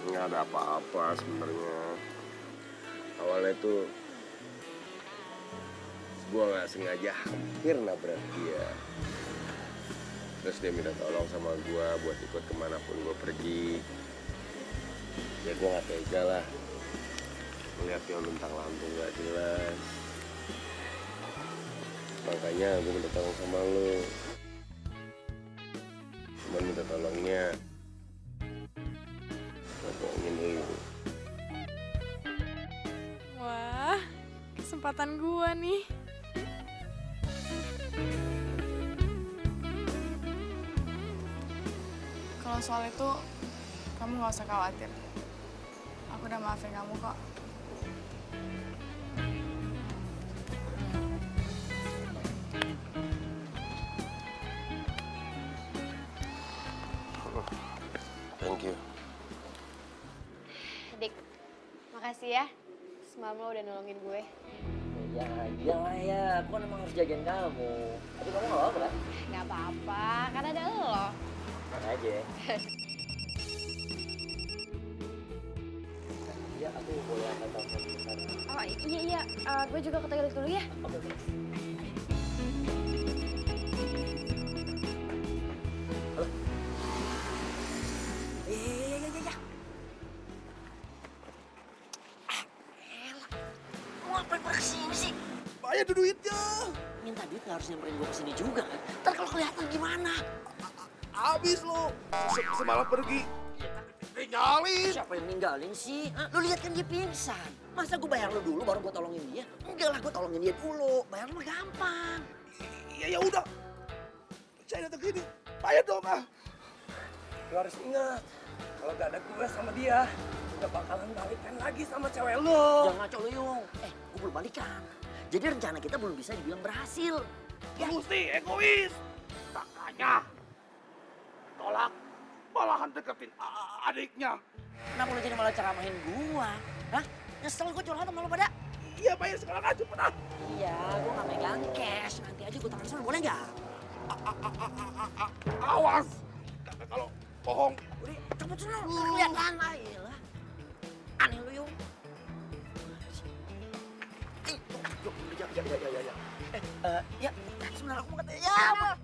Nggak ada apa-apa sebenarnya. Awalnya tuh gue nggak sengaja hampir nabrak dia. Terus dia minta tolong sama gue buat ikut kemanapun gue pergi. Ya gue nggak tega lah melihat dia luntang lantung gak jelas. Makanya gue minta tolong sama lo. Cuman minta tolongnya gue bohongin lo. Wah, kesempatan gua nih. Kalau soal itu, kamu nggak usah khawatir. Aku udah maafin kamu kok. Thank you. Dik, makasih ya. Semalam lo udah nolongin gue. Ya, iyalah ya. Aku kan emang harus jagain kamu. Tapi kamu nggak apa-apa kan? Gak apa-apa, kan ada lo. Kan aja. Ya, aku boleh angkat telepon sebentar. Oh iya, gue juga ke toilet dulu ya. Oke. Halo? Iya. Mau ngapain pada kesini sih? Bayar tuh duitnya. Minta duit nggak harus nyamperin gue kesini juga kan? Ntar kalau kelihatan gimana? Habis lo. Semalam pergi. Tinggalin. Siapa yang ninggalin sih? Hah? Lu lihat kan dia pingsan. Masa gue bayar lu dulu baru gue tolongin dia? Enggak lah, gue tolongin dia dulu. Bayar lu mah gampang. Ya udah. Saya datang sini. Bayar dong ah. Lu harus ingat, kalau gak ada gue sama dia, udah bakalan balikan lagi sama cewek lu. Jangan ngaco lu, Yung. Gue belum balikan. Jadi rencana kita belum bisa dibilang berhasil. Ya. Gusti egois. Kakaknya tolak, malahan deketin adiknya. Kenapa lu jadi malah ceramahin gua? Hah? Nyesel gua curhat sama lu pada? Iya, bayar sekarang aja pernah. Iya, gua nggak megang cash. Nanti aja gua transfer, boleh nggak? Awas. Kalau bohong. Udah, cepet sana. Kelihatan lah. Aneh lu, Yung. Ya, sebenarnya aku mau katanya. Ya,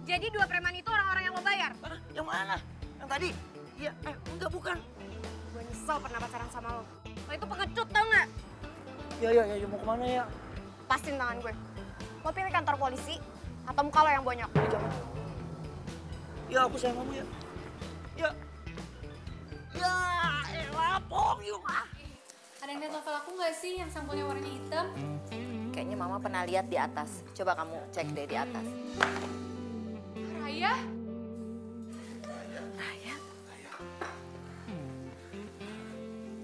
Jadi 2 preman itu orang-orang yang lo bayar? yang mana? Yang tadi? Iya, enggak bukan. Gue nyesel pernah pacaran sama lo. Lo itu pengecut tau nggak? Ya, mau kemana ya? Pastiin tangan gue. Lo pilih kantor polisi atau muka lo yang bonyok? Jangan. Ya, aku sayang kamu ya. Ya. Ya, elah, bohong yuk. Ada yang lihat novel aku nggak sih yang sampulnya warnanya hitam? Kayaknya Mama pernah lihat di atas. Coba kamu cek deh di atas. Raya?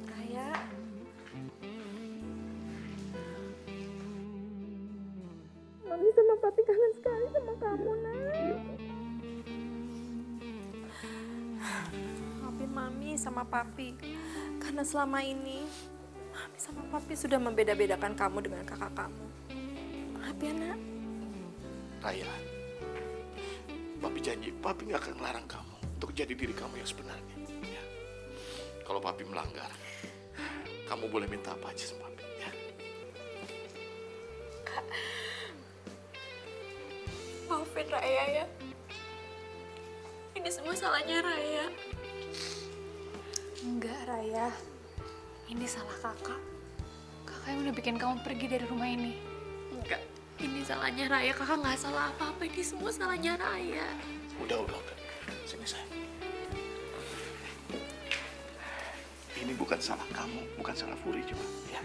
Raya. Mami sama Papi kangen sekali sama kamu, Nak. Maafin Mami sama Papi. Karena selama ini, Mami sama Papi sudah membeda-bedakan kamu dengan kakak kamu. Maaf ya, Nak. Raya, Papi janji, Papi nggak akan melarang kamu untuk jadi diri kamu yang sebenarnya. Ya. Kalau Papi melanggar, kamu boleh minta apa aja sama Papi. Ya. Kak, maafin Raya ya. Ini semua salahnya Raya. Enggak, Raya. Ini salah kakak. Kakak yang udah bikin kamu pergi dari rumah ini. Enggak, ini salahnya Raya. Kakak nggak salah apa-apa. Ini semua salahnya Raya. Udah. Sini sayang. Ini bukan salah kamu, bukan salah Furi juga. Ya.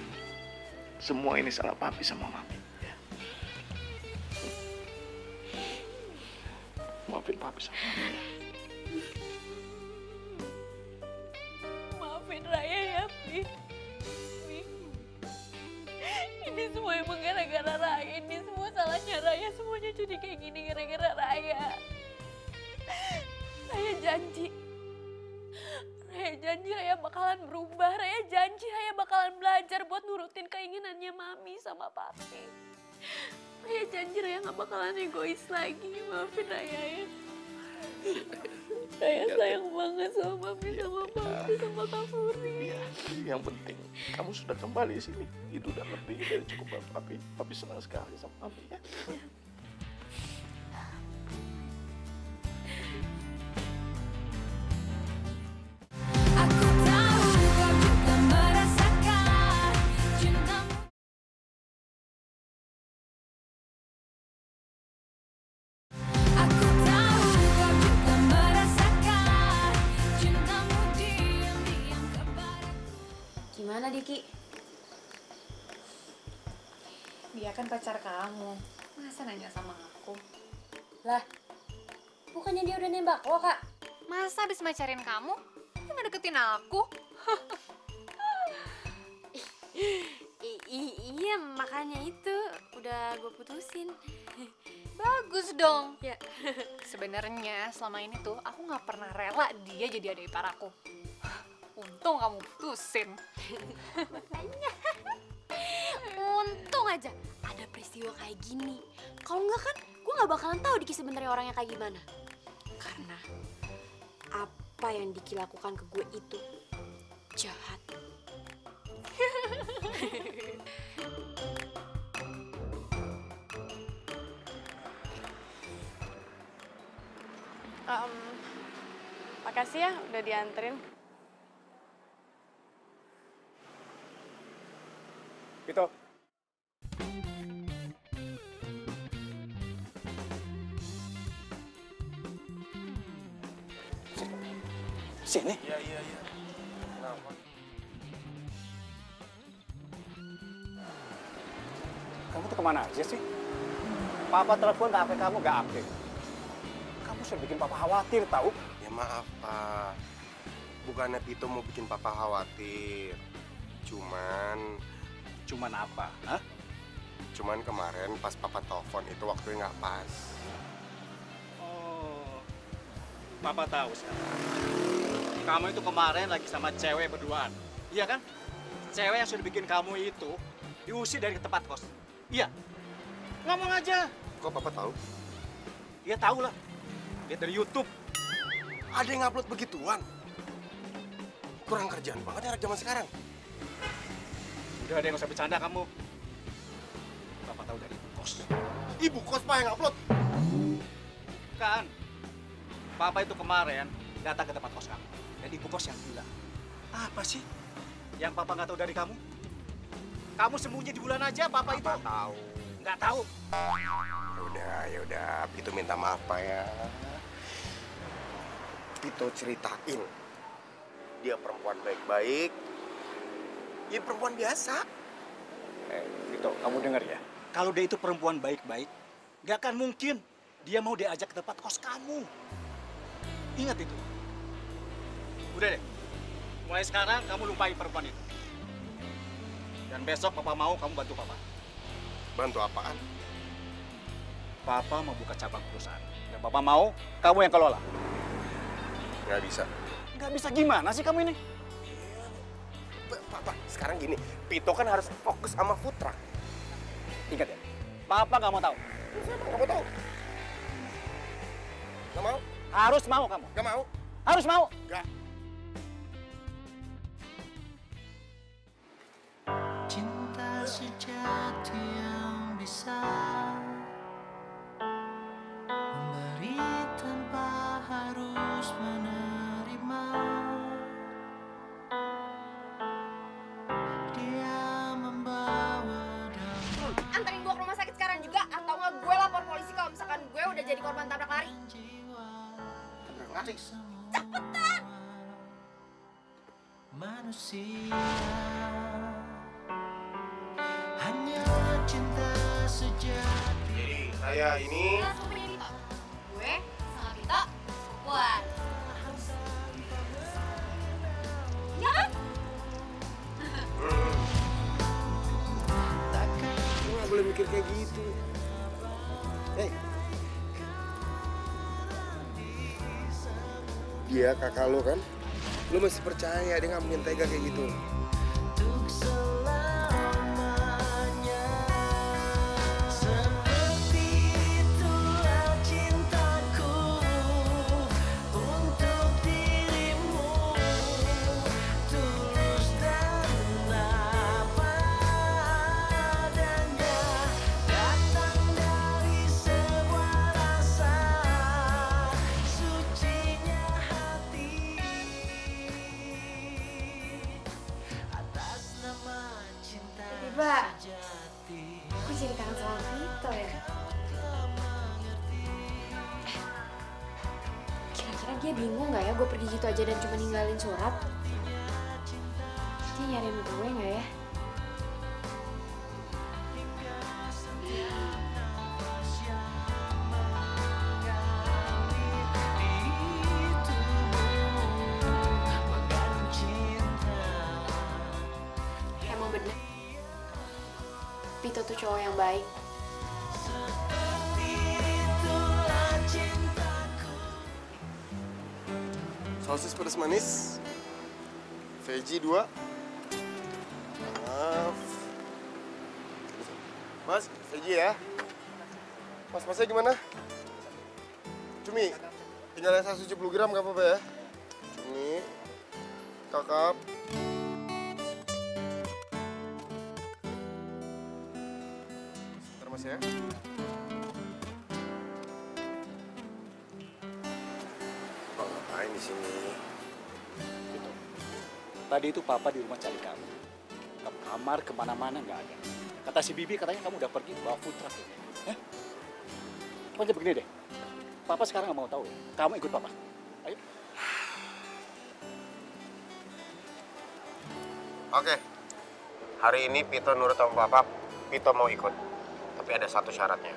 Semua ini salah Papi sama Mami. Ya. Maafin Papi sama Mami. Ya. Maafin Raya ya, Pi. Ini semua emang gara-gara Raya. Ini semua salahnya Raya. Semuanya jadi kayak gini gara-gara Raya. Raya janji Raya bakalan berubah. Raya janji Raya bakalan belajar buat nurutin keinginannya Mami sama Papi. Raya janji Raya nggak bakalan egois lagi. Maafin Raya ya. Raya sayang banget sama Mami, sama Papi, sama Kak Furi. Iya, yang penting kamu sudah kembali di sini. Itu udah lebih dari cukup buat Papi. Papi senang sekali sama Papi ya. Aku tahu kau juga merasakan cintamu. Aku tahu kau juga merasakan cintamu diam-diam kepadaku. Gimana Diki? Dia kan pacar kamu. Masa nanya sama aku? Lah, bukannya dia udah nembak lo, Kak? Masa habis macarin kamu? Dia ngedeketin aku? Iya, makanya itu udah gue putusin. Bagus dong. Ya. Sebenarnya selama ini tuh aku nggak pernah rela dia jadi adik ipar aku. Untung kamu putusin. Makanya. Untung aja ada peristiwa kayak gini. Kalau enggak kan gue nggak bakalan tahu Diki sebenarnya orangnya kayak gimana. Karena apa yang Diki lakukan ke gue itu jahat. Makasih ya udah dianterin. Pito. Sini. Iya. Kenapa? Kamu tuh kemana aja sih? Papa telepon ke HP kamu gak aktif. Kamu sudah bikin Papa khawatir tahu? Ya maaf, Pak. Bukannya Pito mau bikin Papa khawatir. Cuman apa? Hah? Cuman kemarin pas Papa telepon itu waktunya nggak pas. Oh, Papa tahu sekarang. Kamu itu kemarin lagi sama cewek berduaan. Iya kan? Cewek yang sudah bikin kamu itu diusir dari tempat kos. Iya. Ngomong aja. Kok Papa tahu? Iya tahu lah. Lihat dari YouTube. Ada yang upload begituan? Kurang kerjaan banget ya anak zaman sekarang. Udah ada yang usah bercanda kamu. Papa tahu dari ibu kos. Ibu kos Pak yang upload? Kan. Papa itu kemarin datang ke tempat kos kamu. Dan ibu kos yang bilang, apa sih yang Papa nggak tahu dari kamu? Kamu sembunyi di bulan aja, Papa itu. Papa tahu. Nggak tahu. Yaudah, Pito minta maaf Pak ya. Pito ceritain, dia perempuan baik-baik, ya perempuan biasa. Pito, kamu dengar ya? Kalau dia itu perempuan baik-baik, nggak akan mungkin dia mau diajak ke tempat kos kamu. Ingat itu. Udah deh, mulai sekarang kamu lupain perempuan itu. Dan besok Papa mau kamu bantu Papa. Bantu apaan? Papa mau buka cabang perusahaan. Dan Papa mau kamu yang kelola. Nggak bisa. Nggak bisa gimana sih kamu ini? Papa, sekarang gini, Pito kan harus fokus sama food truck. Ingat ya, Papa nggak mau tahu. Nggak mau tahu. Nggak mau? Harus mau kamu. Nggak mau? Harus mau. Nggak. Cinta sejati yang bisa memberi tanpa harus menerima. Dia membawa Anterin gue ke rumah sakit sekarang juga, atau nggak gue lapor polisi kalau misalkan gue udah jadi korban tabrak lari. Tabrak lari? Cepetan! Manusia hanya cinta sejati. Jadi saya ini Gue sama Pito buat. Ya kan? lu nggak boleh mikir kayak gitu. Hei, dia kakak lo kan? Lu masih percaya dia nggak mungkin tega kayak gitu? Untuk selamanya seperti Pak. Aku jadi kangen sama Vito ya. Kira-kira dia bingung nggak ya gue pergi gitu aja dan cuma ninggalin surat? Dia nyariin gue nggak ya? Emang bener, Vito tuh cowok yang baik. Sosis pedas manis, veggie 2. Maaf. Mas, veggie ya. Masnya gimana? Cumi, tinggal yang 170 gram gak apa-apa ya. Cumi, kakap. Sebentar mas ya. Ngapain di sini? Gitu. Tadi itu papa di rumah cari kamu. Ke kamar kemana-mana nggak ada. Kata si Bibi katanya kamu udah pergi bawa food truck ini. Pokoknya begini deh. Papa sekarang nggak mau tahu ya. Kamu ikut papa. Ayo. Oke. Hari ini Pito nurut sama papa. Pito mau ikut. Tapi ada satu syaratnya.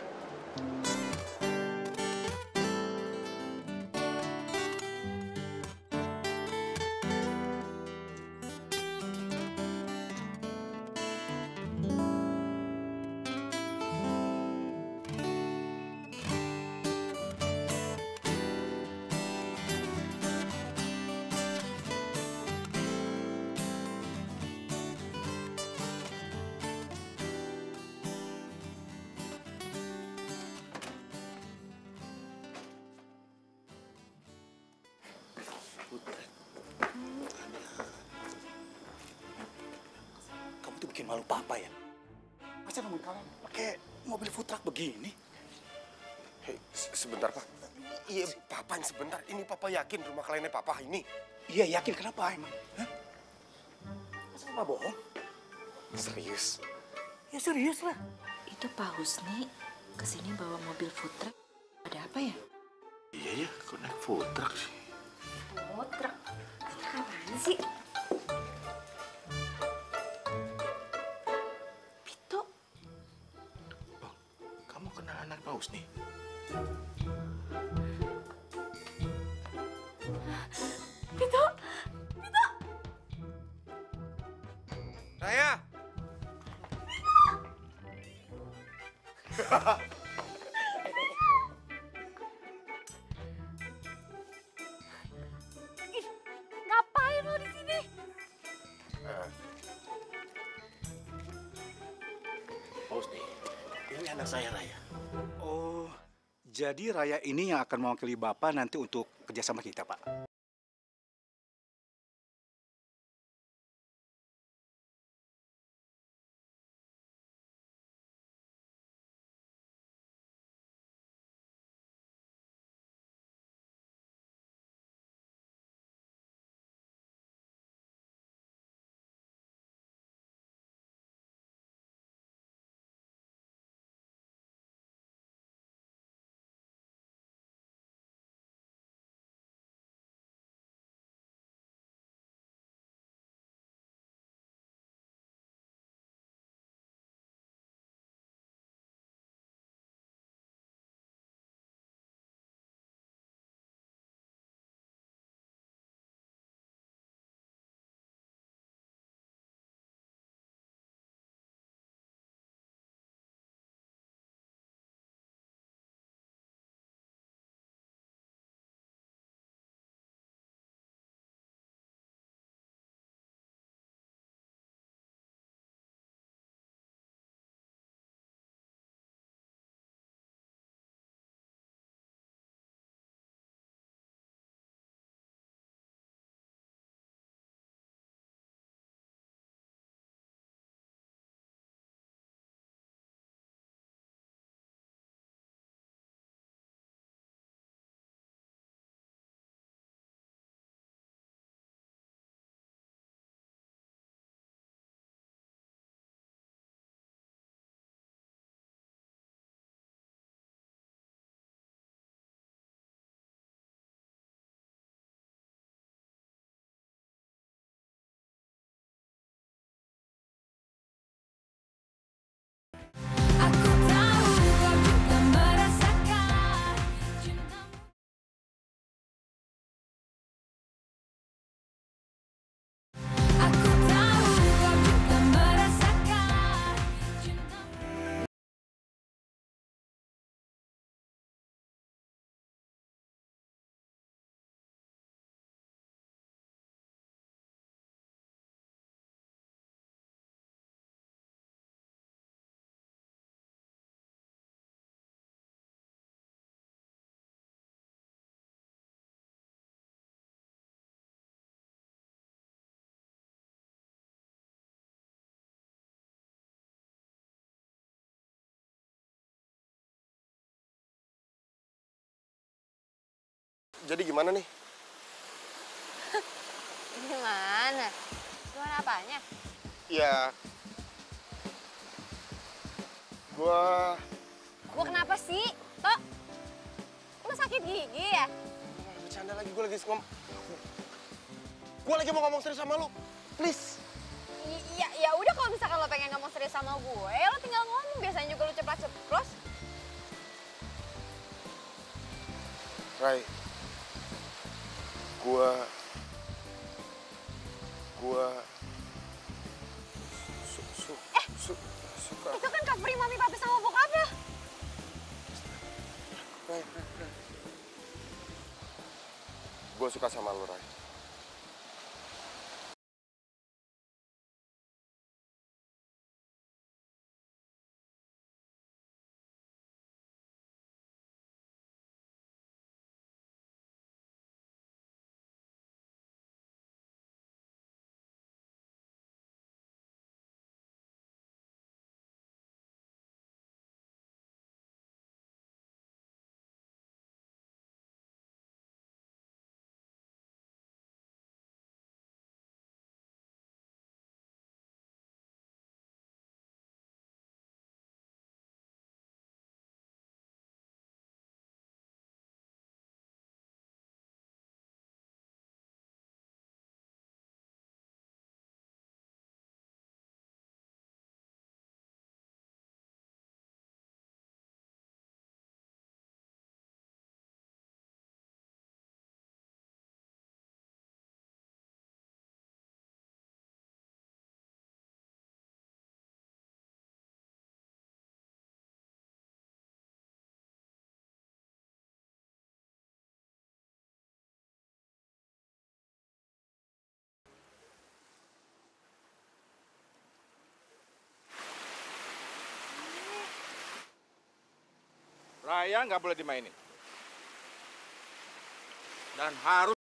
Kamu tuh bikin malu papa ya. Masa nemuin kalian pakai mobil food truck begini? Hei, sebentar pak. Iya, papa yang sebentar. Ini papa yakin rumah kliennya papa ini. Iya yakin, kenapa emang? Hah? Masa papa bohong? Serius? Ya serius lah. Itu Pak Husni kesini bawa mobil food truck. Ada apa ya? Iya ya, kok naik food truck sih? Food truck? Food truck apaan sih? Vito. Kamu kenal anak Pak Husni? Vito! Vito! Raya! Ih, ngapain lo di sini? Pak Husni, ini anak saya Raya. Oh, jadi Raya ini yang akan mewakili Bapak nanti untuk kerjasama kita, Pak. Jadi gimana nih? Gimana? Gimana apanya? Ya, gua Kenapa sih? Tok, lu sakit gigi ya? bercanda lagi, gue lagi mau ngomong serius sama lu. Please. Ya udah kalau misalkan lo pengen ngomong serius sama gue, lo tinggal ngomong. Biasanya juga lo ceplos. Rai, gua suka. Itu kan cover mami, papi sama bokap ya? Rai. Gue suka sama lu, Rai. Raya nggak boleh dimainin. Dan harus